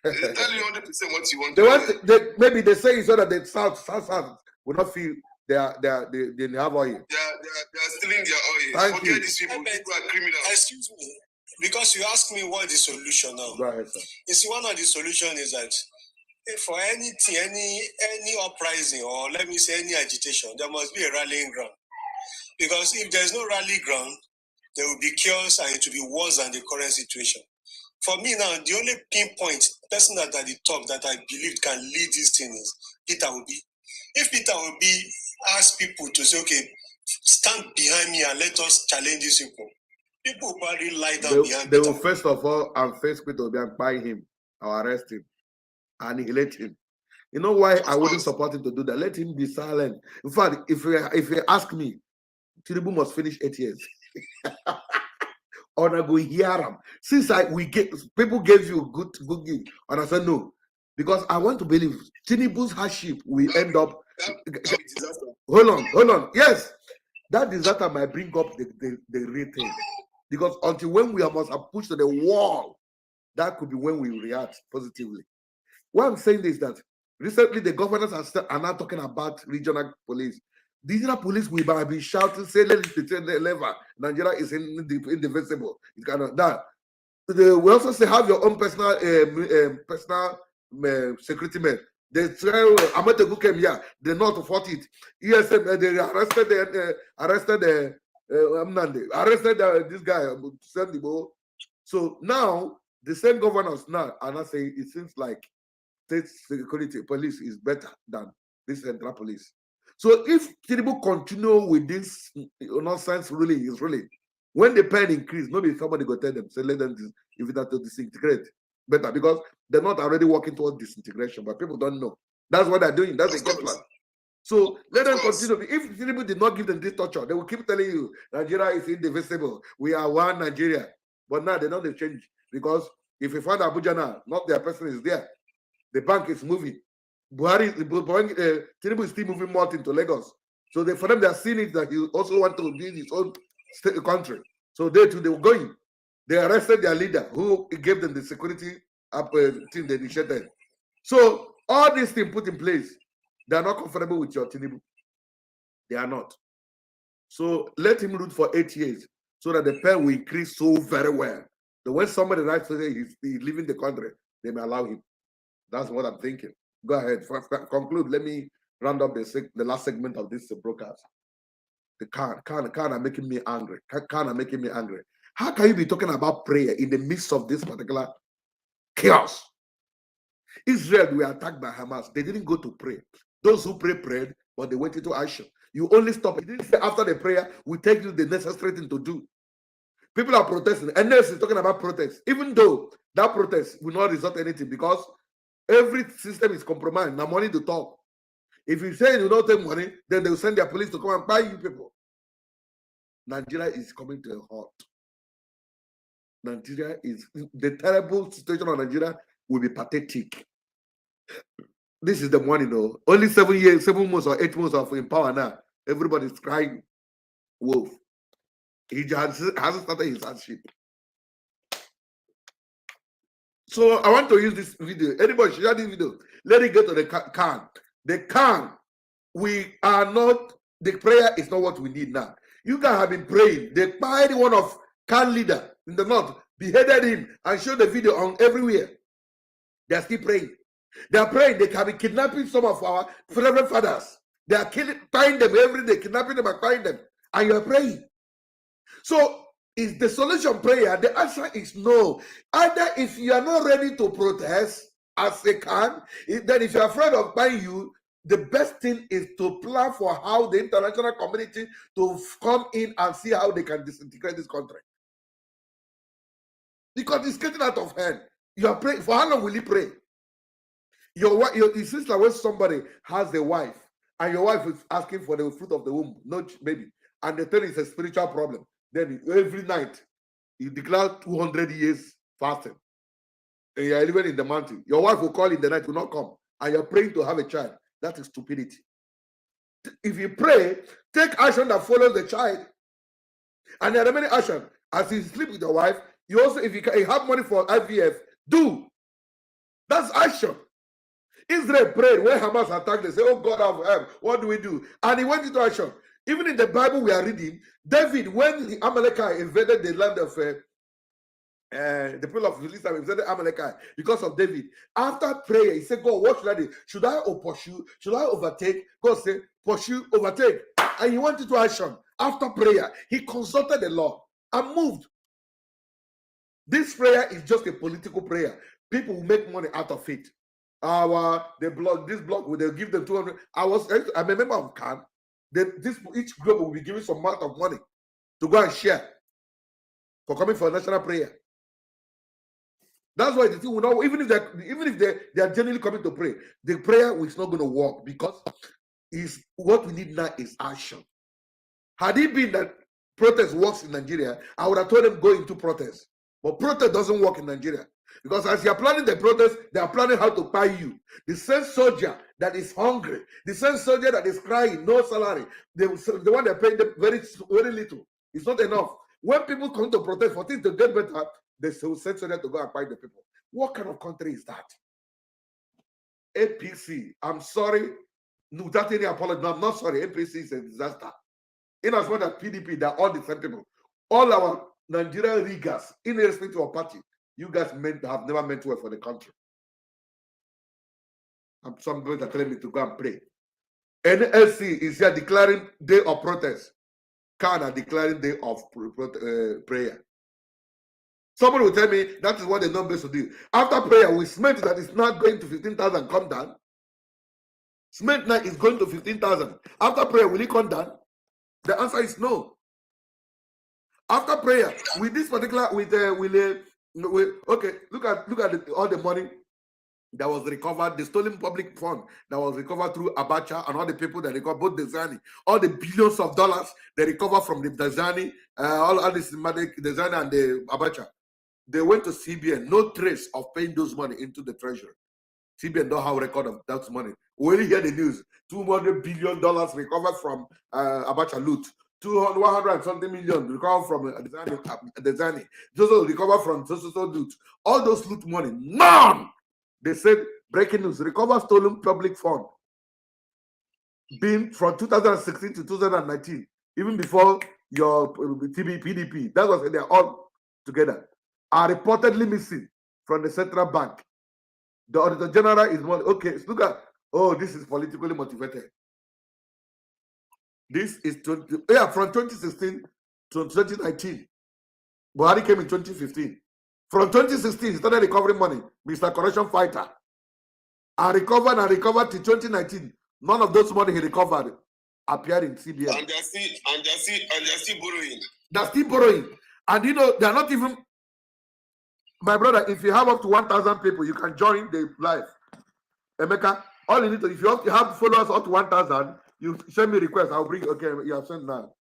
They tell you 100% what you want to hear. Maybe they say it's so that the South will not feel they have oil. They are stealing their oil. Thank you. These people. People are criminals. Excuse me. Because you asked me what the solution now. Go ahead, sir. You see, one of the solutions is that for anything, any uprising, or let me say any agitation, there must be a rallying ground. Because if there's no rally ground, there will be chaos and it will be worse than the current situation. For me now, the only pinpoint person that at the top that I believe can lead this thing is Peter Obi. If Peter Obi ask people to say, okay, stand behind me and let us challenge these people will probably lie down behind they Peter. will first of all and face Peter Obi and buy him or arrest him, annihilate him. You know why I wouldn't support him to do that? Let him be silent. In fact, if you ask me, Tinubu must finish 8 years. Or I go hear him. Since people gave you good gift, and I said no, because I want to believe Tinubu's hardship will end up. Hold on. Yes, that disaster might bring up the real thing, because until when we must have pushed to the wall, that could be when we react positively. What I'm saying is that recently the governors are now talking about regional police. The regional police will have been shouting, say, let it be level. Nigeria is indivisible. It cannot that. We also say have your own personal security men. They try Amategu came here, they not fought it. ESM, they arrested this guy, Sendibo. So now the same governors now are not saying it seems like state security police is better than this central police. So if Tinubu continue with this nonsense ruling, is ruling, when the pen increase, maybe somebody go tell them, say let them if it has to disintegrate better, because they're not already working towards disintegration, but people don't know. That's what they're doing. That's a good plan. So let them continue. If Tinubu did not give them this torture, they will keep telling you Nigeria is indivisible. We are one Nigeria. But now they know they've changed, because if you find Abuja now, not their person is there. The bank is moving. Tinubu is still moving more into Lagos. So for them, they are seeing it that he also want to build his own country. So they were going. They arrested their leader who gave them the security team they initiated. So all these things put in place, they are not comfortable with your Tinubu. They are not. So let him root for 8 years so that the pay will increase so very well. That when somebody writes to say he's leaving the country, they may allow him. That's what I'm thinking. Go ahead. Conclude. Let me round up the last segment of this broadcast. The Khan are making me angry. Khan are making me angry. How can you be talking about prayer in the midst of this particular chaos? Israel were attacked by Hamas. They didn't go to pray. Those who prayed, but they went into action. You only stop. You didn't say after the prayer, we take you the necessary thing to do. People are protesting. And NS is talking about protest, even though that protest will not result in anything, because every system is compromised. Now money to talk. If you say you don't take money, then they will send their police to come and buy you people. Nigeria is coming to a halt. Nigeria is the terrible situation of Nigeria will be pathetic. This is the money, though. Only 7 months or 8 months of in power now. Everybody's crying wolf. He hasn't started his hardship. So I want to use this video. Anybody share this video? Let it go to the Khan. The Khan, we are not, the prayer is not what we need now. You guys have been praying. They fired one of Khan leader in the north, beheaded him, and showed the video on everywhere. They are still praying. They are praying. They can be kidnapping some of our reverend fathers. They are tying them every day, kidnapping them and tying them. And you are praying. So is the solution prayer? The answer is no. Either if you are not ready to protest as a Khan, then if you're afraid of buying you, the best thing is to plan for how the international community to come in and see how they can disintegrate this country. Because it's getting out of hand. You are praying. For how long will you pray? It seems like when somebody has a wife and your wife is asking for the fruit of the womb, no baby, and they tell you it's a spiritual problem, then every night you declare 200 years fasting and you're living in the mountain. Your wife will call in the night, will not come, and you're praying to have a child. That is stupidity. If you pray, take action that follows the child. And there are many actions. As you sleep with your wife, you also, if you have money for IVF, do. That's action. Israel prayed when Hamas attacked. They say, "Oh God of heaven, what do we do?" And he went into action. Even in the Bible we are reading, David, when the Amalekite invaded the land of the people of Philistine, invaded Amalekite because of David. After prayer, he said, "God, what should I do? Should I pursue? Should I overtake?" God said, "Pursue, overtake." And he went into action. After prayer, he consulted the Lord and moved. This prayer is just a political prayer. People will make money out of it. They block this block. They'll give them 200. I'm a member of CAN. Each group will be given some amount of money to go and share for coming for national prayer. That's why the thing will not, even if they are genuinely coming to pray, the prayer is not going to work, because what we need now is action. Had it been that protest works in Nigeria, I would have told them go into protest. But protest doesn't work in Nigeria, because as you are planning the protest, they are planning how to buy you. The same soldier that is hungry, the same soldier that is crying, no salary, the one they're paying them very, very little. It's not enough. When people come to protest for things to get better, they will send soldiers to go and buy the people. What kind of country is that? APC, I'm sorry, without any apology, no, I'm not sorry. APC is a disaster. In as much as PDP, they're all the same people. All our Nigerian riggers, irrespective of party, you guys have never meant well for the country. And some people are telling me to go and pray. NLC is here declaring day of protest. CAN are declaring day of prayer. Somebody will tell me that is what the numbers to do. After prayer, we cement that it's not going to 15,000 come down. Cement now is going to 15,000. After prayer, will it come down? The answer is no. After prayer, with this particular, okay, look at all the money that was recovered, the stolen public fund that was recovered through Abacha, and all the people that recovered, both Dezani, all the billions of dollars they recovered from the Dezani, all the systematic Dezani and the Abacha. They went to CBN, no trace of paying those money into the treasury. CBN don't have a record of that money. We only hear the news: $200 billion recovered from Abacha loot, 100 and something million recovered from Dezani, just recovered from so loot. All those loot money, none. They said breaking news: recover stolen public fund, been from 2016 to 2019, even before your PDP. That's what they're all together. Are reportedly missing from the central bank. The Auditor General is one. Okay, so look at, oh, this is politically motivated. This is from 2016 to 2019. Buhari came in 2015. From 2016, he started recovering money, Mr. Corruption Fighter. And recovered to 2019. None of those money he recovered appeared in CBN. And they're still borrowing. They're still borrowing. And they're not even. My brother, if you have up to 1,000 people, you can join the live. Emeka, all you need to, if you have followers up to 1,000, you send me a request. I'll bring, okay, you have sent now.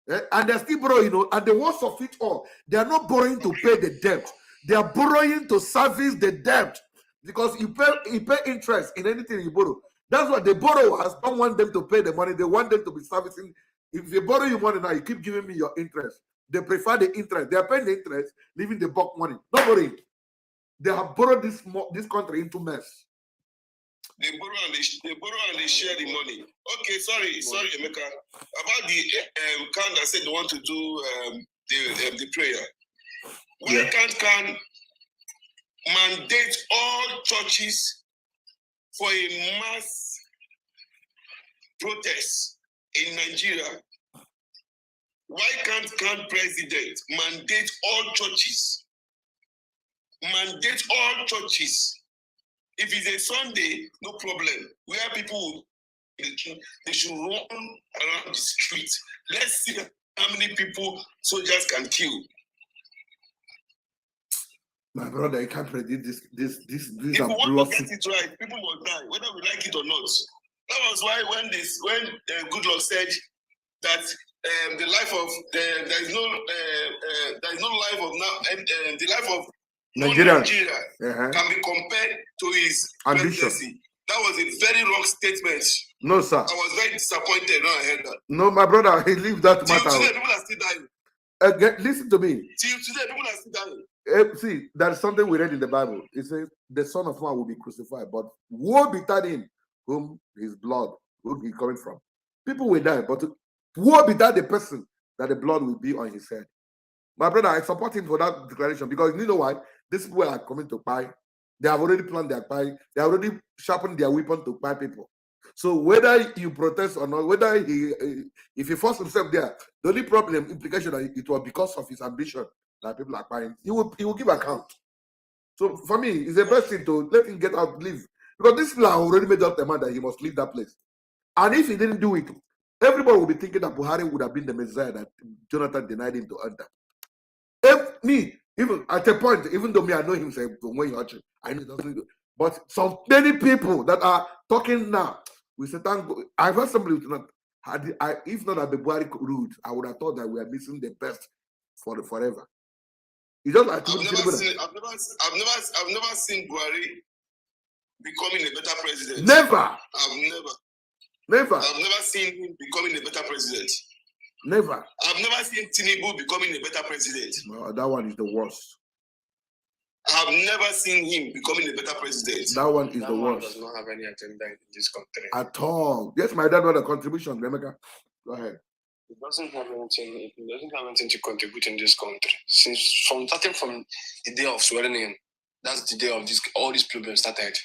And they're still borrowing, and the worst of it all, they are not borrowing to pay the debt. They are borrowing to service the debt. Because you pay interest in anything you borrow. That's what the borrowers don't want them to pay the money. They want them to be servicing. If they borrow you money now, you keep giving me your interest. They prefer the interest. They are paying the interest, leaving the bulk money. Not borrowing. They have borrowed this country into mess. They borrow and they share the money. Okay, sorry, Emeka. About the CAN that said they want to do the prayer. Why can't CAN mandate all churches for a mass protest in Nigeria? Why can't CAN president mandate all churches? Mandate all churches. If it's a Sunday, no problem. Where people, they should run around the street. Let's see how many people soldiers can kill. My brother, you can't predict this. These if are we want to blessings. get it right, people will die, whether we like it or not. That was why when Goodluck said that the life of there is no life of now the life of Nigeria can be compared to his presidency. That was a very wrong statement. No, sir. I was very disappointed when I heard that. No, my brother, he leave that matter. Till today, people are still dying. Listen to me. Till today, people are still dying. See, there's something we read in the Bible. It says the Son of Man will be crucified, but woe betide him whom his blood will be coming from. People will die, but woe betide the person that the blood will be on his head. My brother, I support him for that declaration, because you know why? These people are coming to buy. They have already planned their buy. They have already sharpened their weapon to buy people. So whether you protest or not, whether if he forced himself there, the only problem, implication, that it was because of his ambition that people are buying. He will give account. So for me, it's the best thing to let him get out, leave. Because this law already made up the man that he must leave that place. And if he didn't do it, everybody would be thinking that Buhari would have been the Messiah that Jonathan denied him to enter. Even at a point, even though me, I know him say when you watch it, I know he doesn't do. But some many people that are talking now, we say thank God. I've heard somebody if not at the Buhari route, I would have thought that we are missing the best for the forever. It's just like I've never seen Buhari becoming a better president. Never. I've never seen him becoming a better president. Never. I've never seen Tinubu becoming a better president. No, that one is the worst. I've never seen him becoming a better president. That one is the worst. Does not have any agenda in this country at all. Yes, my dad had a contribution. Remember? Go ahead. It doesn't have anything. It doesn't have anything to contribute in this country. Starting from the day of swearing in, that's the day of all these problems started.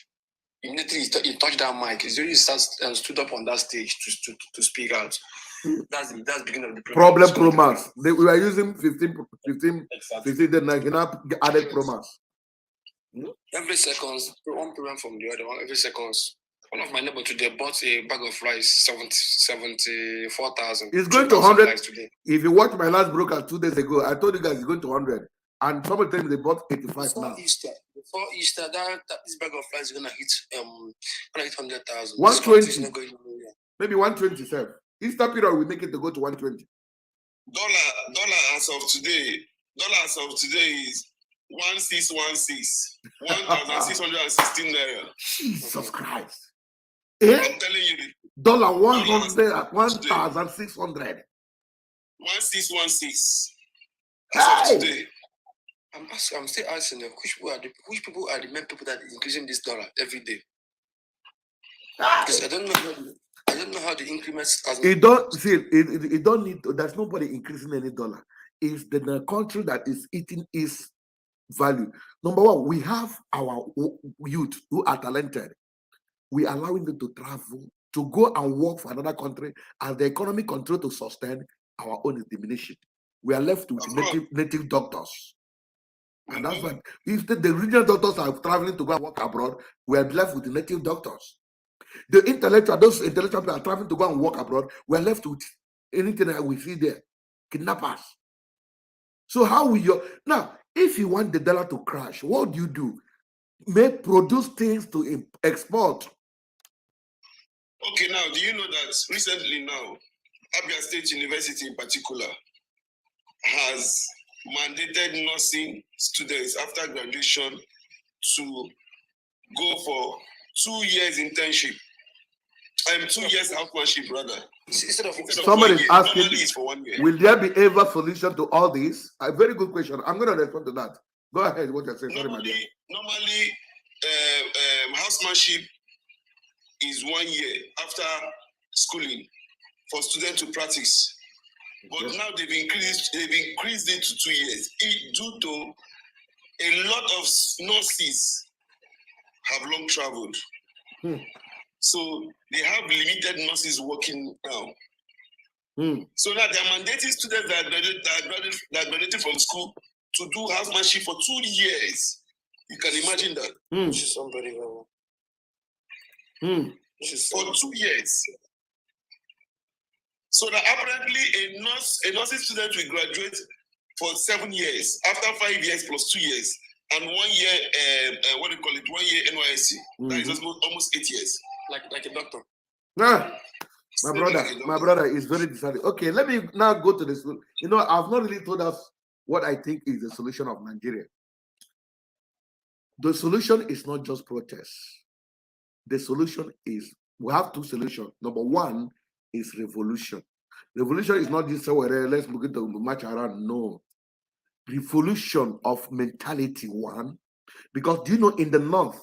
Immediately he touched that mic. He really stood up on that stage to speak out. That's the beginning of the problem. Promas. We were using 15 then like added promas. Every second, one program from the other one. Every second. One of my neighbors today bought a bag of rice, 74,000. It's going to 100 today. If you watch my last broadcast 2 days ago, I told you guys it's going to 100. And somebody told me they bought 85 before now. Before Easter, this bag of rice is gonna hit 100,000. 120. Maybe 127. Easter period will make it to go to 120. Dollar as of today is 1616. 1,616 naira. Jesus Christ. I'm telling you, dollar 100 1,600. 1616. As of today. I'm still asking them, which people are the main people that are increasing this dollar every day? Because I don't know how the increments. It don't need. There's nobody increasing any dollar. It's the country that is eating its value. Number one, we have our youth who are talented. We are allowing them to travel, to go and work for another country, and the economic control to sustain our own is diminishing. We are left with native doctors. And that's why if the regional doctors are traveling to go and work abroad, we are left with the native doctors. Those intellectual people are traveling to go and work abroad, we are left with anything that we see there. Kidnappers. So how will you now? If you want the dollar to crash, what do? Produce things to export. Okay, now do you know that recently now, Abia State University in particular has mandated nursing students after graduation to go for 2 years internship. 2 years outmanship rather. Somebody is asking, will there be ever solution to all this? A very good question. I'm going to respond to that. Go ahead, what you're saying. Sorry, my dear. Normally, housemanship is 1 year after schooling for students to practice. But now they've increased it to 2 years due to a lot of nurses have long traveled. So they have limited nurses working now. So now they're mandating students that graduated from school to do housemanship for 2 years. You can imagine that. Which is unbelievable. For 2 years. So that apparently a nursing student will graduate for 7 years, after 5 years plus 2 years, and 1 year, 1 year NYSC. That is almost 8 years. Like a doctor. My brother is very decided. Okay, let me now go to this. You know, I've not really told us what I think is the solution of Nigeria. The solution is not just protest. The solution is, we have two solutions. Number one is revolution. Revolution is not just let's begin to march around. No. Revolution of mentality, one. Because do you know, in the north,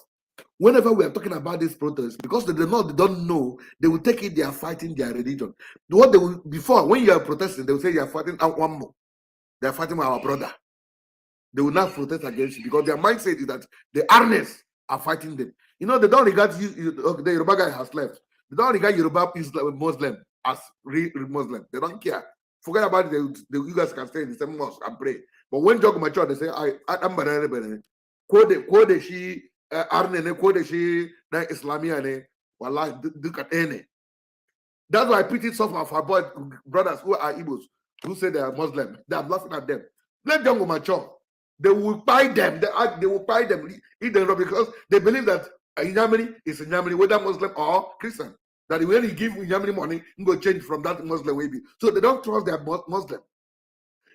whenever we are talking about this protest, because the north, they don't know, they will take it, they are fighting their religion. What they will, before, when you are protesting, they will say you are fighting one more. They are fighting our brother. They will not protest against you because their mindset is that the Arnes are fighting them. You know, they don't regard the Yoruba guy has left. They don't regard Yoruba Muslim as real Muslim. They don't care. Forget about it. You guys can stay in the same mosque and pray. But when Jog mature, they say, I'm Quote she Arne ne kode shi na Islamia ne. Wallahi, look at any. That's why I pity some of our brothers who are Igbos who say they are Muslim. I'm laughing at them. Let them go mature. They will buy them. They will buy them. Eat them because they believe that Inyamini is Inyamini, whether Muslim or Christian. That when you give Inyamini money, you go change from that Muslim way. So they don't trust their Muslim.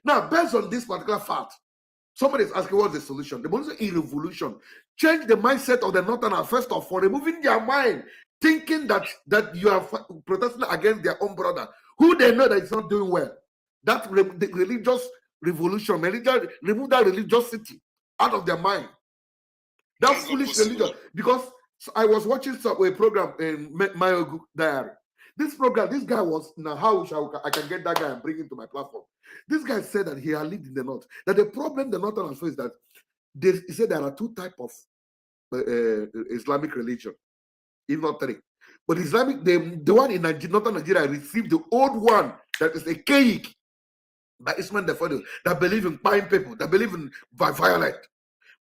Now, based on this particular fact, somebody is asking what's the solution. The solution is revolution. Change the mindset of the Northerners first of all, removing their mind, thinking that you are protesting against their own brother, who they know that it's not doing well. That the religious revolution, remove that religiosity out of their mind. That foolish religion. Because I was watching a program in my diary. This program, this guy was, now how I can get that guy and bring him to my platform. This guy said that he had lived in the North. That the problem the Northerners face is that he said there are two types of Islamic religion, if not three. But Islamic, the one in Northern Nigeria received the old one that is archaic by Ismail Defoe, that believe in buying people, that believe in violence.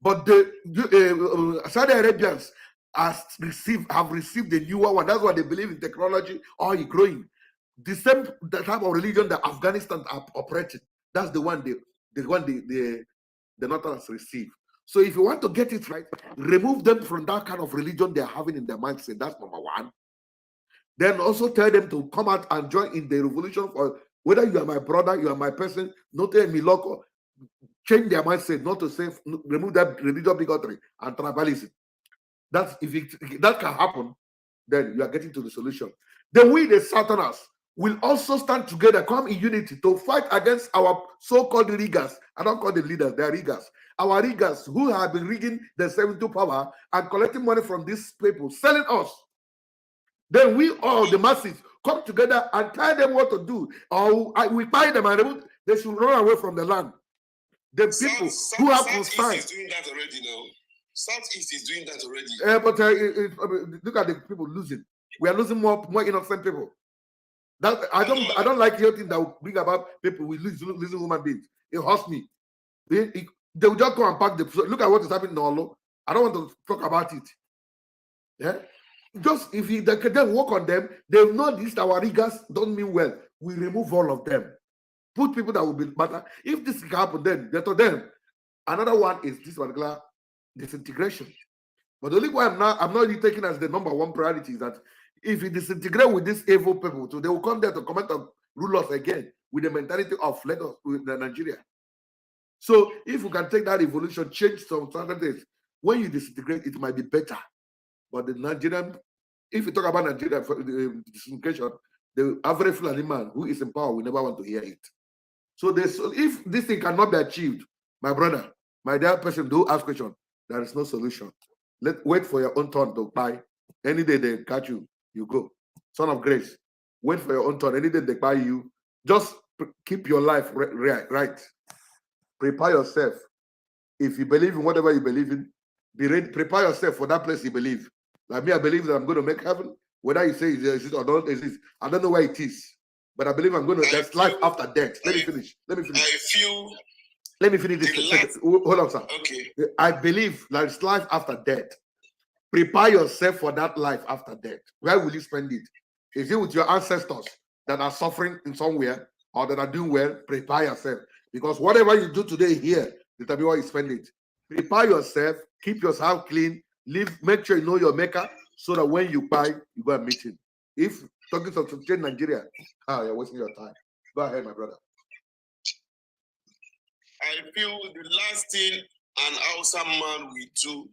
But the Saudi Arabians have received the newer one. That's why they believe in technology or growing. The same type of religion that Afghanistan are operating. That's the one the Northerners receive. So if you want to get it right, remove them from that kind of religion they're having in their mindset. That's number one. Then also tell them to come out and join in the revolution for whether you are my brother, you are my person, not a miloko. Change their mindset, not to say remove that religious bigotry and tribalism. That's if that can happen, then you are getting to the solution. Then we, the Southerners, will also stand together, come in unity to fight against our so-called riggers. I don't call them leaders, they are riggers. Our riggers who have been rigging the 72 power and collecting money from these people, selling us. Then we all, the masses, come together and tell them what to do. Or we buy them and remove, they should run away from the land. The people who have consigned. Southeast is doing that already now. Southeast is doing that already. But look at the people losing. We are losing more innocent people. That I don't like the thing that will bring about people with losing human beings. It hurts me. They will just go and pack the. Look at what is happening in Olo. I don't want to talk about it. Yeah, just if they can work on them, they know this. Our riggers don't mean well. We remove all of them. Put people that will be better. If this can happen, then to them. Another one is this particular disintegration. But the only one I'm not really taking as the number one priority is that if you disintegrate with these evil people, so they will come there to come and rule us again with the mentality of let us with Nigeria. So if we can take that evolution, change some certain things, when you disintegrate, it might be better. But the Nigerian, if you talk about Nigeria for the disintegration, the average Fulani man who is in power will never want to hear it. So if this thing cannot be achieved, my brother, my dear person, do ask question. There is no solution. Wait for your own turn to buy. Any day they catch you, you go. Son of grace, wait for your own turn. Any day they buy you, just keep your life right. Prepare yourself. If you believe in whatever you believe in, be ready. Prepare yourself for that place you believe. Like me, I believe that I'm going to make heaven. Whether you say it exists or don't exist, I don't know where it is. But I believe I'm going to. There's life after death. Let me finish. Let me finish this. Hold on, sir. Okay. I believe there's life after death. Prepare yourself for that life after death. Where will you spend it? Is it with your ancestors that are suffering in somewhere or that are doing well? Prepare yourself. Because whatever you do today here, determine where you spend it. Prepare yourself. Keep yourself clean. Make sure you know your maker so that when you buy, you go and meet him. If talking to change Nigeria, you're wasting your time. Go ahead, my brother. I feel the last thing an Hausa man will do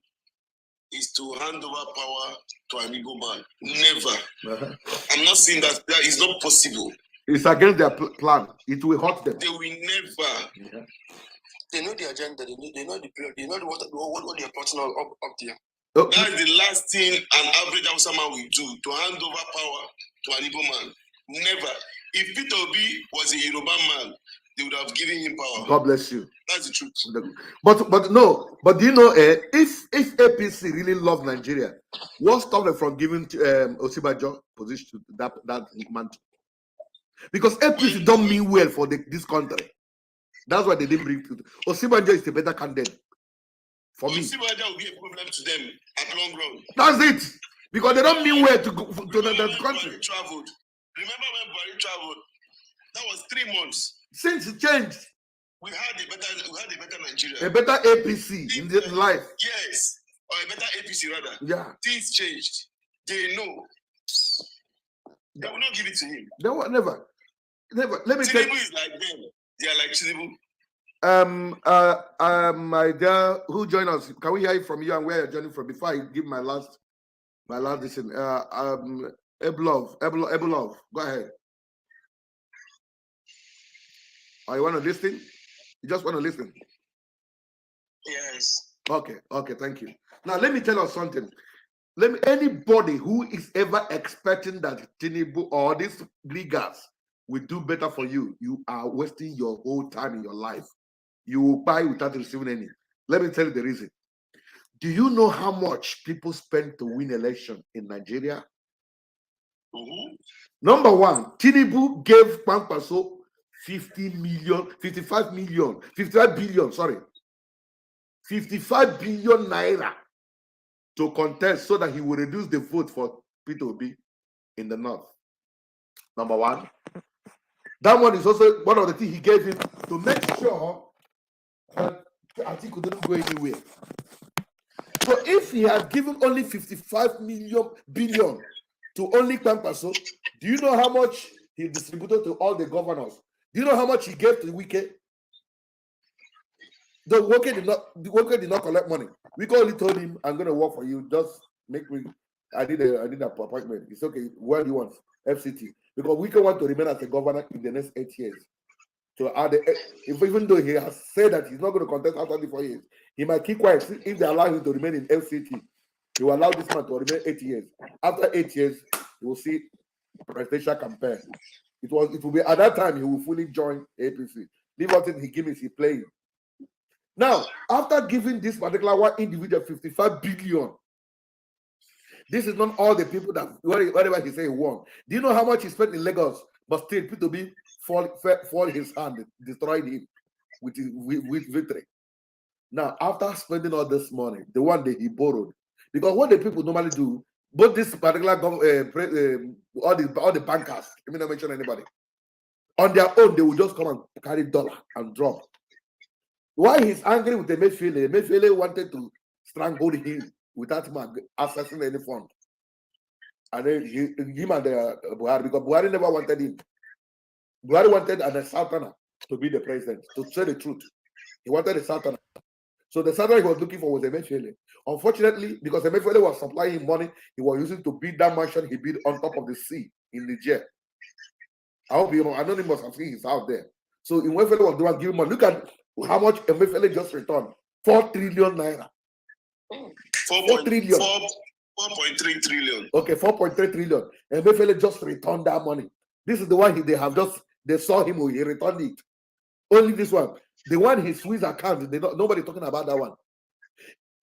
is to hand over power to an Igbo man. Never. I'm not saying that is not possible. It's against their plan. It will hurt them. They will never. Yeah. They know the agenda. They know the period. They know what they're putting up there. Okay. That is the last thing an average Hausa man will do, to hand over power to an Igbo man. Never. If Peter Obi was a Yoruba man, they would have given him power. God bless you. That's the truth. But do you know, if APC really love Nigeria, what stopped them from giving Osibajo position to that mantle? Because APC don't mean well for this country. That's why they didn't bring to Osibajo is the better candidate. For me. See whether that will be a problem to them at long run. That's it. Because they don't mean where to go to the country. Traveled. Remember when Buhari traveled? That was 3 months. Since it changed. We had a better Nigeria. A better APC in life. Yes. Or a better APC rather. Yeah. Things changed. They know. They will not give it to him. They will never. Never. Let me tell you. Tinubu is like them. They are like Tinubu. My dear, who joined us? Can we hear it from you and where you're joining from before I give my last listen? Ebulov, go ahead. Oh, you want to listen? You just want to listen? Yes. Okay, thank you. Now let me tell you something. Anybody who is ever expecting that Tinubu or these leaguers will do better for you, you are wasting your whole time in your life. You will buy without receiving any. Let me tell you the reason. Do you know how much people spend to win election in Nigeria? Number one, Tinubu gave Pampaso 55 billion naira to contest so that he will reduce the vote for P2B in the north. Number one. That one is also one of the things he gave him to make sure that Atiku didn't go anywhere. So if he had given only 55 billion to only Pampaso, do you know how much he distributed to all the governors? Do you know how much he gave to Wike? The worker did not collect money. Wike only told him, "I'm going to work for you. Just make me." I did an appointment. It's okay. What do you want? FCT. Because Wike want to remain as a governor in the next 8 years. So even though he has said that he's not going to contest after the 4 years, he might keep quiet. If they allow him to remain in FCT, he will allow this man to remain 8 years. After 8 years, he will see presidential campaign. It will be at that time he will fully join APC. Leave out he gives, he playing. Now, after giving this particular one individual 55 billion, this is not all the people that whatever he say he won. Do you know how much he spent in Lagos? But still, P2B fall his hand, destroyed him with victory. Now, after spending all this money, the one that he borrowed, because what the people normally do, both this particular all the bankers, let me not mention anybody, on their own, they will just come and carry dollar and drop. Why he's angry with the Emefiele wanted to strangle him without him accessing any fund. And then him and Buhari, because Buhari never wanted him. Buhari wanted a Sultana to be the president, to say the truth. He wanted a Sultana. So the Sultana he was looking for was Emefiele. Unfortunately, because Emefiele was supplying him money, he was using to build that mansion he built on top of the sea in Niger. I hope you know, Anonymous have seen his house there. So Emefiele was the one giving money. Look at how much Emefiele just returned. 4 trillion naira. 4 trillion. 4.3 trillion. Okay, 4.3 trillion. Emefiele just returned that money. This is the one they saw him, he returned it. Only this one. The one he Swiss account, nobody talking about that one.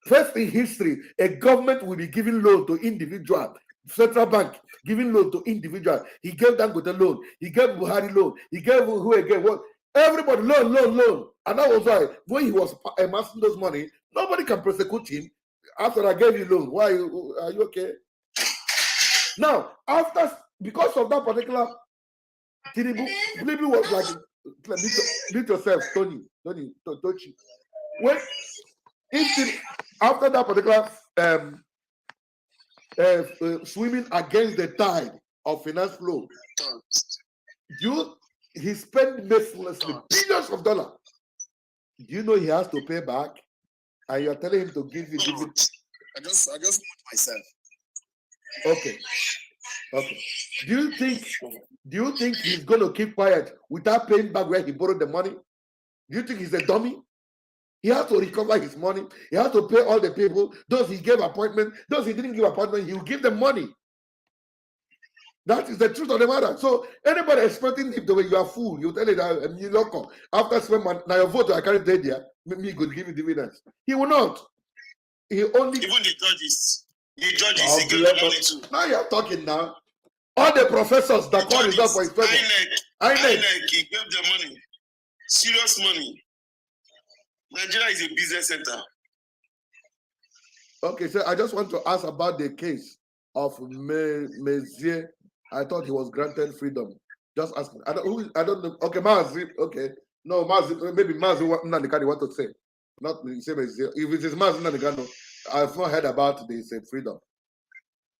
First in history, a government will be giving loan to individual. Central Bank giving loan to individual. He gave Dangote loan. He gave Buhari loan. He gave who again? What? Everybody loan. And that was why when he was amassing those money, nobody can prosecute him. After I gave you loan, why are you okay? Now, because of that particular Tinubu was like, meet yourself, Tony. When after that particular swimming against the tide of finance flow, he spent mercilessly billions of dollars. Do you know he has to pay back? And you're telling him to give you. I just moved myself. Okay. Do you think he's gonna keep quiet without paying back where he borrowed the money? Do you think he's a dummy? He has to recover his money. He has to pay all the people. Those he gave appointment, those he didn't give appointment, he will give them money. That is the truth of the matter. So anybody expecting him to be, you are fool. You tell it that you local. After spend money, now your vote I can't take there. Me could give you dividends. He will not. He only even the judges. He give them money too. Now you're talking now. All the professors that call himself for his president. INEC, he gave them money. Serious money. Nigeria is a business center. Okay, so I just want to ask about the case of Mezier. I thought he was granted freedom. Just ask. I don't know. Okay, Mazi. Okay, no, Mazi. Maybe Mazi. Nandikani want to say, not the same as if it is Mazi Nandikano. I've not heard about this freedom.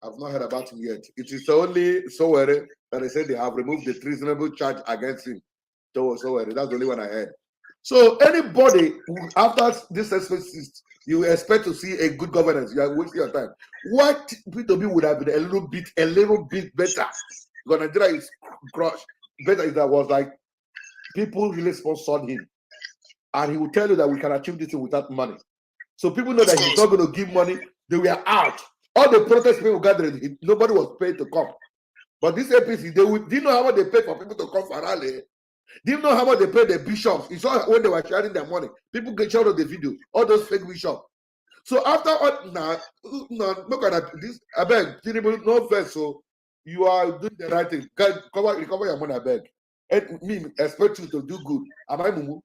I've not heard about him yet. It is only Sowore that they said they have removed the treasonable charge against him. Sowore. That's the only one I heard. So anybody after this exercise, you expect to see a good governance. You are wasting your time. What P2B would have been a little bit better. Because Nigeria is crushed. Better is that was like people really sponsored him, and he will tell you that we can achieve this without money. So people know that he's not going to give money. They were out. All the protest people gathered. Nobody was paid to come. But this APC, do you know how much they pay for people to come for rally? Do you know how much they pay the bishops? You saw when they were sharing their money. People get out of the video. All those fake bishops. So after all, now, look at that. This, I beg, no first. So you are doing the right thing. Recover your money, I beg. And me expect you to do good. Am I Mumu?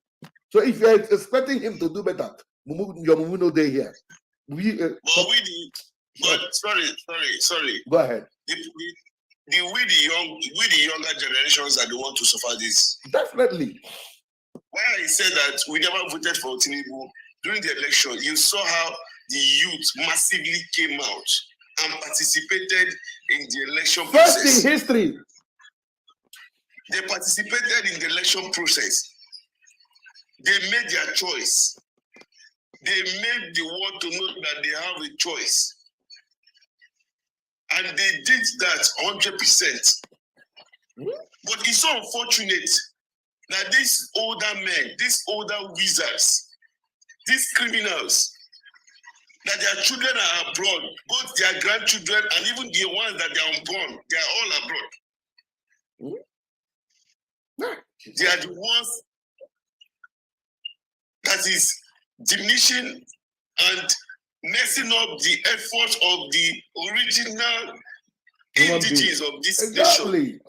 So if you're expecting him to do better, your Mumu no day here. Sorry. Go ahead. We the younger generations are the ones to suffer this. Definitely. Why I said that we never voted for Tinubu during the election, you saw how the youth massively came out and participated in the election process. First in history. They participated in the election process. They made their choice. They made the world to know that they have a choice. And they did that 100%. But it's so unfortunate that these older men, these older wizards, these criminals, that their children are abroad, both their grandchildren and even the ones that they are unborn, they are all abroad. They are the ones that is diminishing and messing up the efforts of the original indigenous of this nation.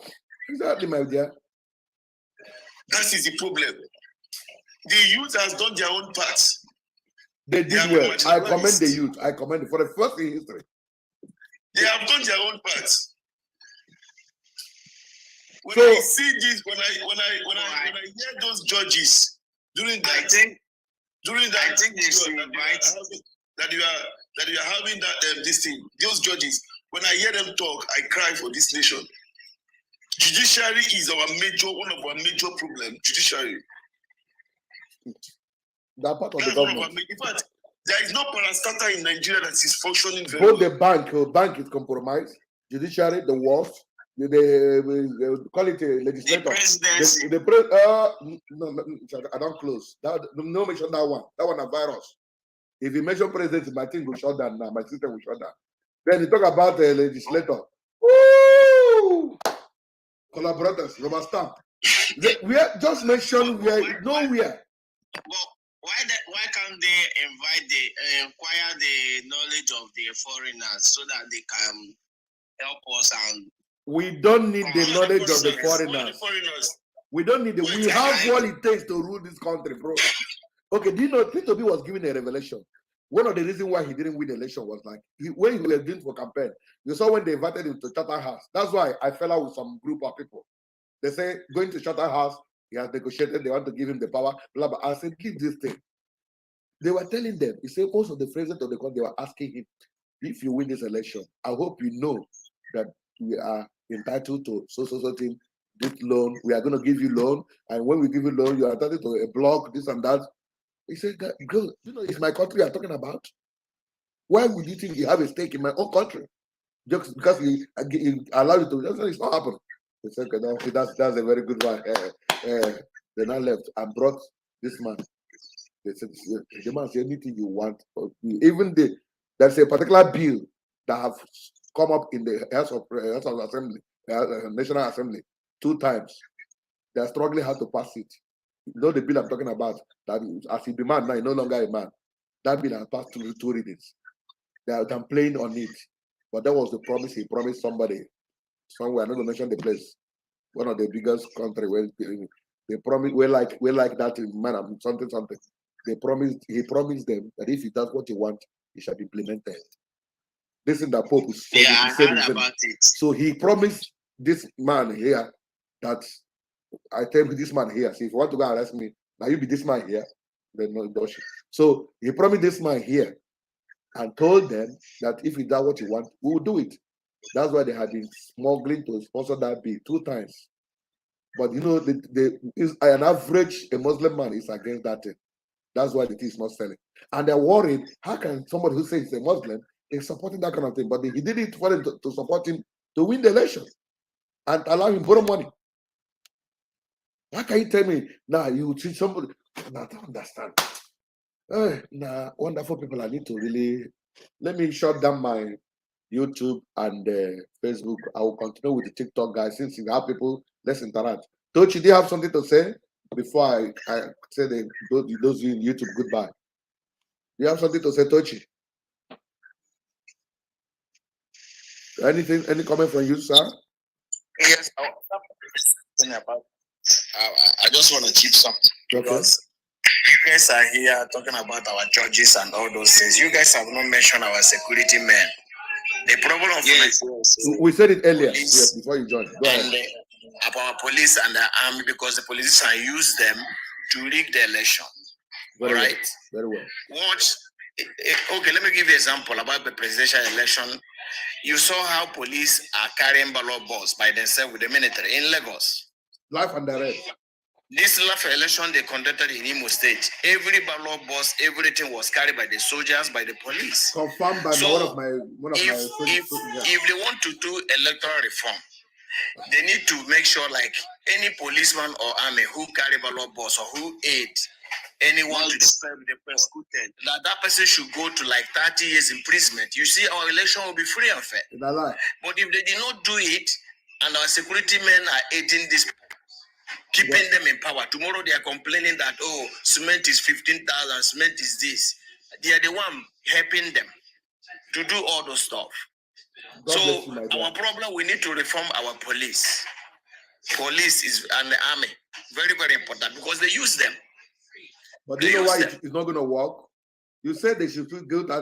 Exactly, my dear. That is the problem. The youth has done their own part. They did well. I commend the youth. I commend it for the first in history. They have done their own part. When I see this, when I hear those judges during that, I think they should invite that you are having that this thing. Those judges, when I hear them talk, I cry for this nation. Judiciary is one of our major problems. Judiciary. That part of the government. In fact, there is no parastatal in Nigeria that is functioning very well. Both the bank is compromised. Judiciary, the worst. They call it a legislator. The presidency. No, I don't close. No mention that one. That one a virus. If you mention presidency, my thing will shut down now. My system will shut down. Then you talk about the legislator. Woo! Collaborators, rubber stamp. We are just mentioned nowhere. Well, why can't they inquire the knowledge of the foreigners so that they can help us? And we don't need the knowledge of the foreigners. We don't need it. We have what it takes to rule this country, bro. Okay, do you know P2B was given a revelation? One of the reasons why he didn't win the election was like when he was doing for campaign. You saw when they invited him to Charterhouse. That's why I fell out with some group of people. They say going to Charterhouse, he has negotiated. They want to give him the power. Blah blah. I said, give this thing. They were telling them. He said most of the president of the country, they were asking him, if you win this election, I hope you know that we are entitled to so thing, this loan. We are going to give you loan, and when we give you loan, you are entitled to a block, this and that. He said, girl, you know, it's my country you're talking about. Why would you think you have a stake in my own country? Just because you allow you to, it's not happening. He said, okay, that's a very good one. They now left and brought this man. They said, the man said, anything you want. Even there's a particular bill that have come up in the House of Assembly, National Assembly, 2 times. They're struggling how to pass it. You know the bill I'm talking about, that as he demand now, he's no longer a man. That bill has passed through 2 readings. They are playing on it. But that was the promise he promised somebody. Somewhere, I'm not going to mention the place. One of the biggest country where they promised, we're like that in man, something. He promised them that if he does what he wants, it shall be implemented. This is the Pope said. Yeah, I heard about it. So he promised this man here that I tell this man here. So if you want to go arrest me, now you be this man here. Then no. So he promised this man here and told them that if you do what you want, we will do it. That's why they have been smuggling to sponsor that bill 2 times. But you know, an average a Muslim man is against that thing. That's why the thing is not selling. And they're worried, how can somebody who says he's a Muslim is supporting that kind of thing? But he did it for them to support him to win the election and allow him borrow money. How can you tell me now you treat somebody? I don't understand. Nah, wonderful people. I need to really let me shut down my YouTube and Facebook. I will continue with the TikTok guys. Since you have people, let's interact. Tochi, do you have something to say before I say those you in YouTube goodbye? Do you have something to say, Tochi? Anything? Any comment from you, sir? Yes, I just want to keep something because you guys are here talking about our judges and all those things. You guys have not mentioned our security men. The problem of we said it earlier before you joined. Go ahead. About our police and the army, because the politicians use them to rig the election. Very right? Well. Very well. Okay, let me give you an example about the presidential election. You saw how police are carrying ballot balls by themselves with the military in Lagos. Life and direct. This last election they conducted in Imo State, every ballot box, everything was carried by the soldiers, by the police. Confirmed by one of if they want to do electoral reform, they need to make sure like any policeman or army who carry ballot box or who aid anyone to the persecuted, that person should go to like 30 years imprisonment. You see, our election will be free and fair. But if they did not do it, and our security men are aiding this, keeping them in power, tomorrow they are complaining that, oh, cement is 15,000, cement is this. They are the one helping them to do all those stuff. So our problem, we need to reform our police. Police is and the army, very, very important because they use them. But do you know why it's not going to work? You said they should feel guilty.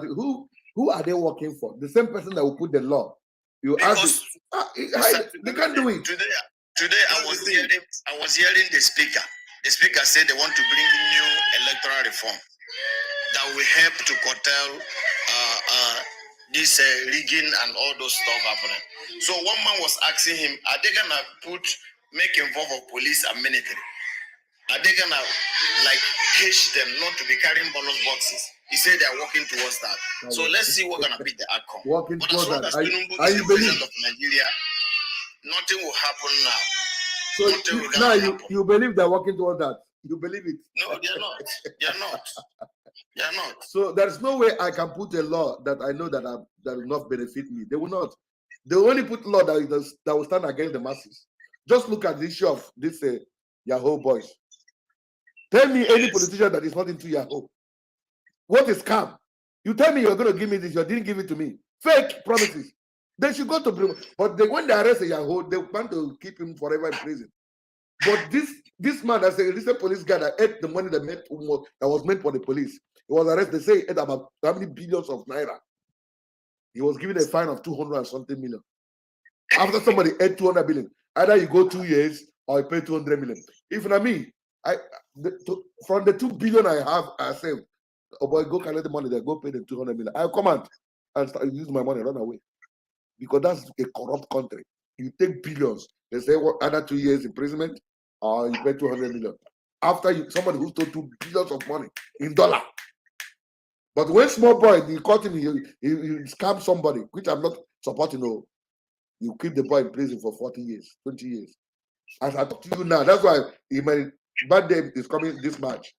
Who are they working for? The same person that will put the law. You ask they can't do it. Today I was hearing the speaker. The speaker said they want to bring new electoral reform that will help to curtail this rigging and all those stuff happening. So one man was asking him, are they gonna make involve of police and military? Are they gonna like cage them not to be carrying ballot boxes? He said they are working towards that. So let's see what's gonna be the outcome. Working but towards as long that. as Tinubu is the president of Nigeria, nothing will happen now. So now you believe they're working towards that? You believe it? No, they're not. They're not. They're not. So there's no way I can put a law that I know that will not benefit me. They will not. They will only put law that will stand against the masses. Just look at the issue of this Yahoo boys. Tell me any politician that is not into Yahoo. What is scam? You tell me you're going to give me this, you didn't give it to me. Fake promises. They should go to prison. But when they arrest a Yahoo, they want to keep him forever in prison. But this man, that's a recent police guy that ate the money that was meant for the police. He was arrested. They say he ate about how many billions of naira. He was given a fine of 200 and something million. After somebody ate 200 billion, either you go 2 years or you pay 200 million. If not me, from the 2 billion I saved, oh boy, go collect the money there, go pay the 200 million. I come out and start use my money, run away. Because that's a corrupt country. You take billions, they say either 2 years imprisonment or you pay 200 million. After somebody who stole 2 billions of money in dollar. But when small boy, he caught him, he scammed somebody, which I'm not supporting. No, you keep the boy in prison for 40 years, 20 years. As I talk to you now, that's why my birthday is coming this March.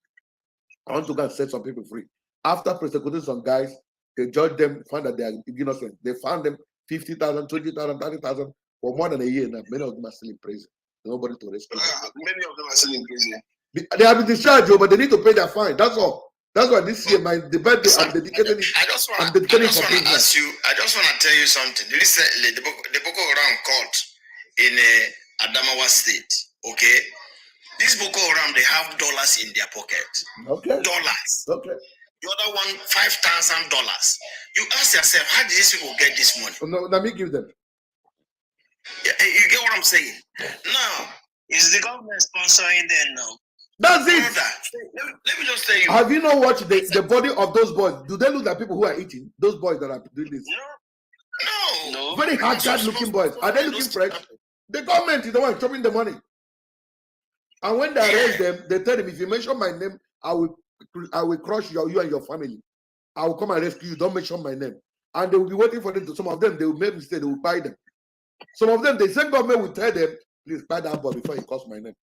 I want to go and set some people free. After prosecuting some guys, they judged them, found that they are innocent. They found them 50,000, 20,000, 30,000 for more than a year now. Many of them are still in prison. Nobody to rescue them. Many of them are still in prison. They have been discharged, but they need to pay their fine. That's all. That's why this year, the birthday, I'm dedicating it. I just want to ask you, I just want to tell you something. Recently, the Boko Haram caught in Adamawa State, okay? These Boko Haram, they have dollars in their pocket. Okay. Dollars. Okay. the other one $5,000. You ask yourself, how did these people get this money? No, let me give them. Yeah, you get what I'm saying? Now, is the government sponsoring them now? That's it. Brother, let me just tell you. Have you not watched the body of those boys? Do they look like people who are eating? Those boys that are doing this? No. Very hard looking boys. Are they looking fresh? The government is the one chopping the money. And when they arrest them, they tell them, if you mention my name, I will crush you and your family. I will come and rescue you. Don't mention my name. And they will be waiting for them. Some of them, they will make mistakes. They will buy them. Some of them, the same government will tell them, please buy that boy before he calls my name.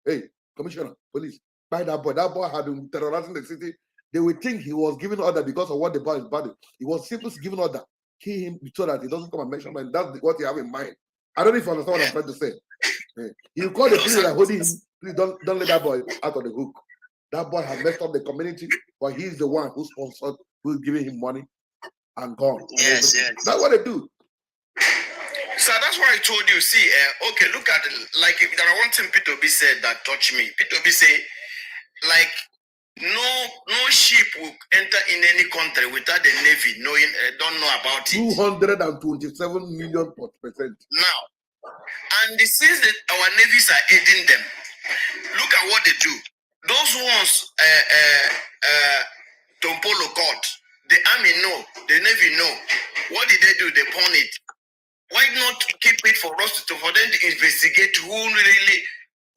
Hey, Commissioner, police, buy that boy. That boy had been terrorizing the city. They will think he was giving order because of what the boy is body. He was simply giving order. Kill him so that he doesn't come and mention my name. That's what you have in mind. I don't know if you understand what I'm trying to say. Yeah. You call the police like holding him. Please don't let that boy out of the hook. That boy has messed up the community, but he's the one who sponsored, who's giving him money and gone. Yes. That's what they do. So that's why I told you, see, okay, look at it. Like, if there are one thing P2B said that touched me. P2B say, like, no ship will enter in any country without the Navy knowing, don't know about it. 227 million %. Now, and since that our navies are aiding them, look at what they do. Those ones, Tompolo caught, the army know, the Navy know. What did they do? They pawn it. Why not keep it for us for them to investigate who really,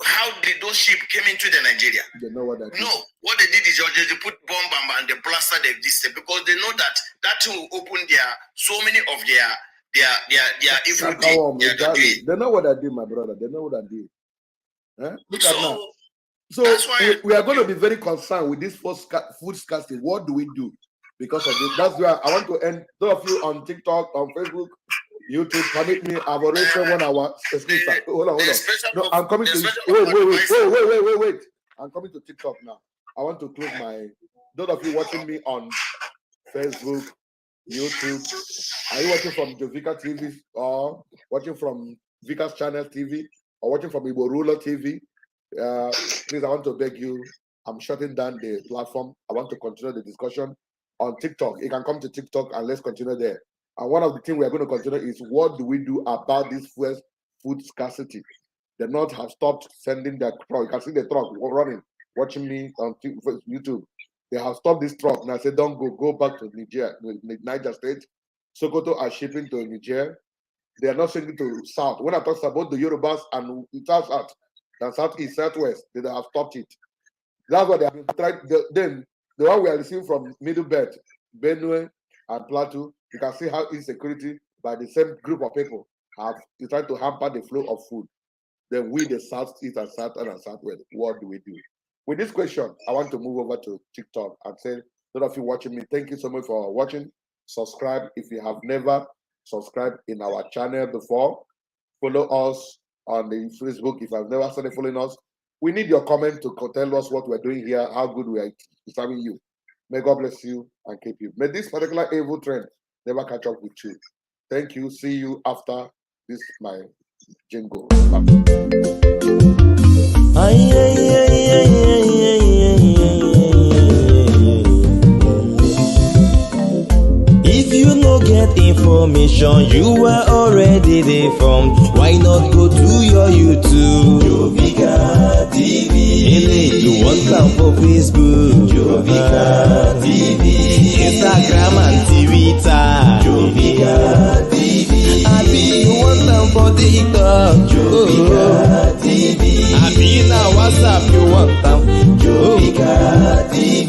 how did those ships came into the Nigeria? They know what that is. No, what they did is they put bomb and they blasted the distance because they know that will open so many of their evil deeds. They know what I did, my brother. They know what I did. Look at now. So we are going to be very concerned with this food scarcity. What do we do because of this? That's why I want to end. Those of you on TikTok, on Facebook, YouTube, permit me. I've already said 1 hour. Hold on. No, I'm coming to wait. I'm coming to TikTok now. I want to close my. Those of you watching me on Facebook, YouTube, are you watching from the Vika TV or watching from Vika's channel TV or watching from Igbo Ruler TV? Please, I want to beg you. I'm shutting down the platform. I want to continue the discussion on TikTok. You can come to TikTok and let's continue there. And one of the things we are going to consider is what do we do about this food scarcity? The North have stopped sending their truck. You can see the truck running, watching me on YouTube. They have stopped this truck. And I said, don't go back to Niger State. Sokoto are shipping to Niger. They are not sending to South. When I talk about the Yorubas and South, and Southeast, Southwest, they have stopped it. That's what they have been trying. Then the one we are receiving from Middle Belt, Benue, and Plateau, you can see how insecurity by the same group of people have tried to hamper the flow of food. Then we, the Southeast and Southern and Southwest, what do we do? With this question, I want to move over to TikTok and say, those of you watching me, thank you so much for watching. Subscribe if you have never subscribed in our channel before. Follow us on the Facebook if I've never started following us. We need your comment to tell us what we're doing here, how good we are serving you. May God bless you and keep you. May this particular evil trend never catch up with you. Thank you. See you after this my jingle. If you no get information, you are already there from. Why not go to your YouTube? Jovika TV. You want them for Facebook? Jovika TV. Instagram and Twitter. Jovika TV. Abi you want them for TikTok? Jovika TV. Abi na WhatsApp you want them? Jovika TV.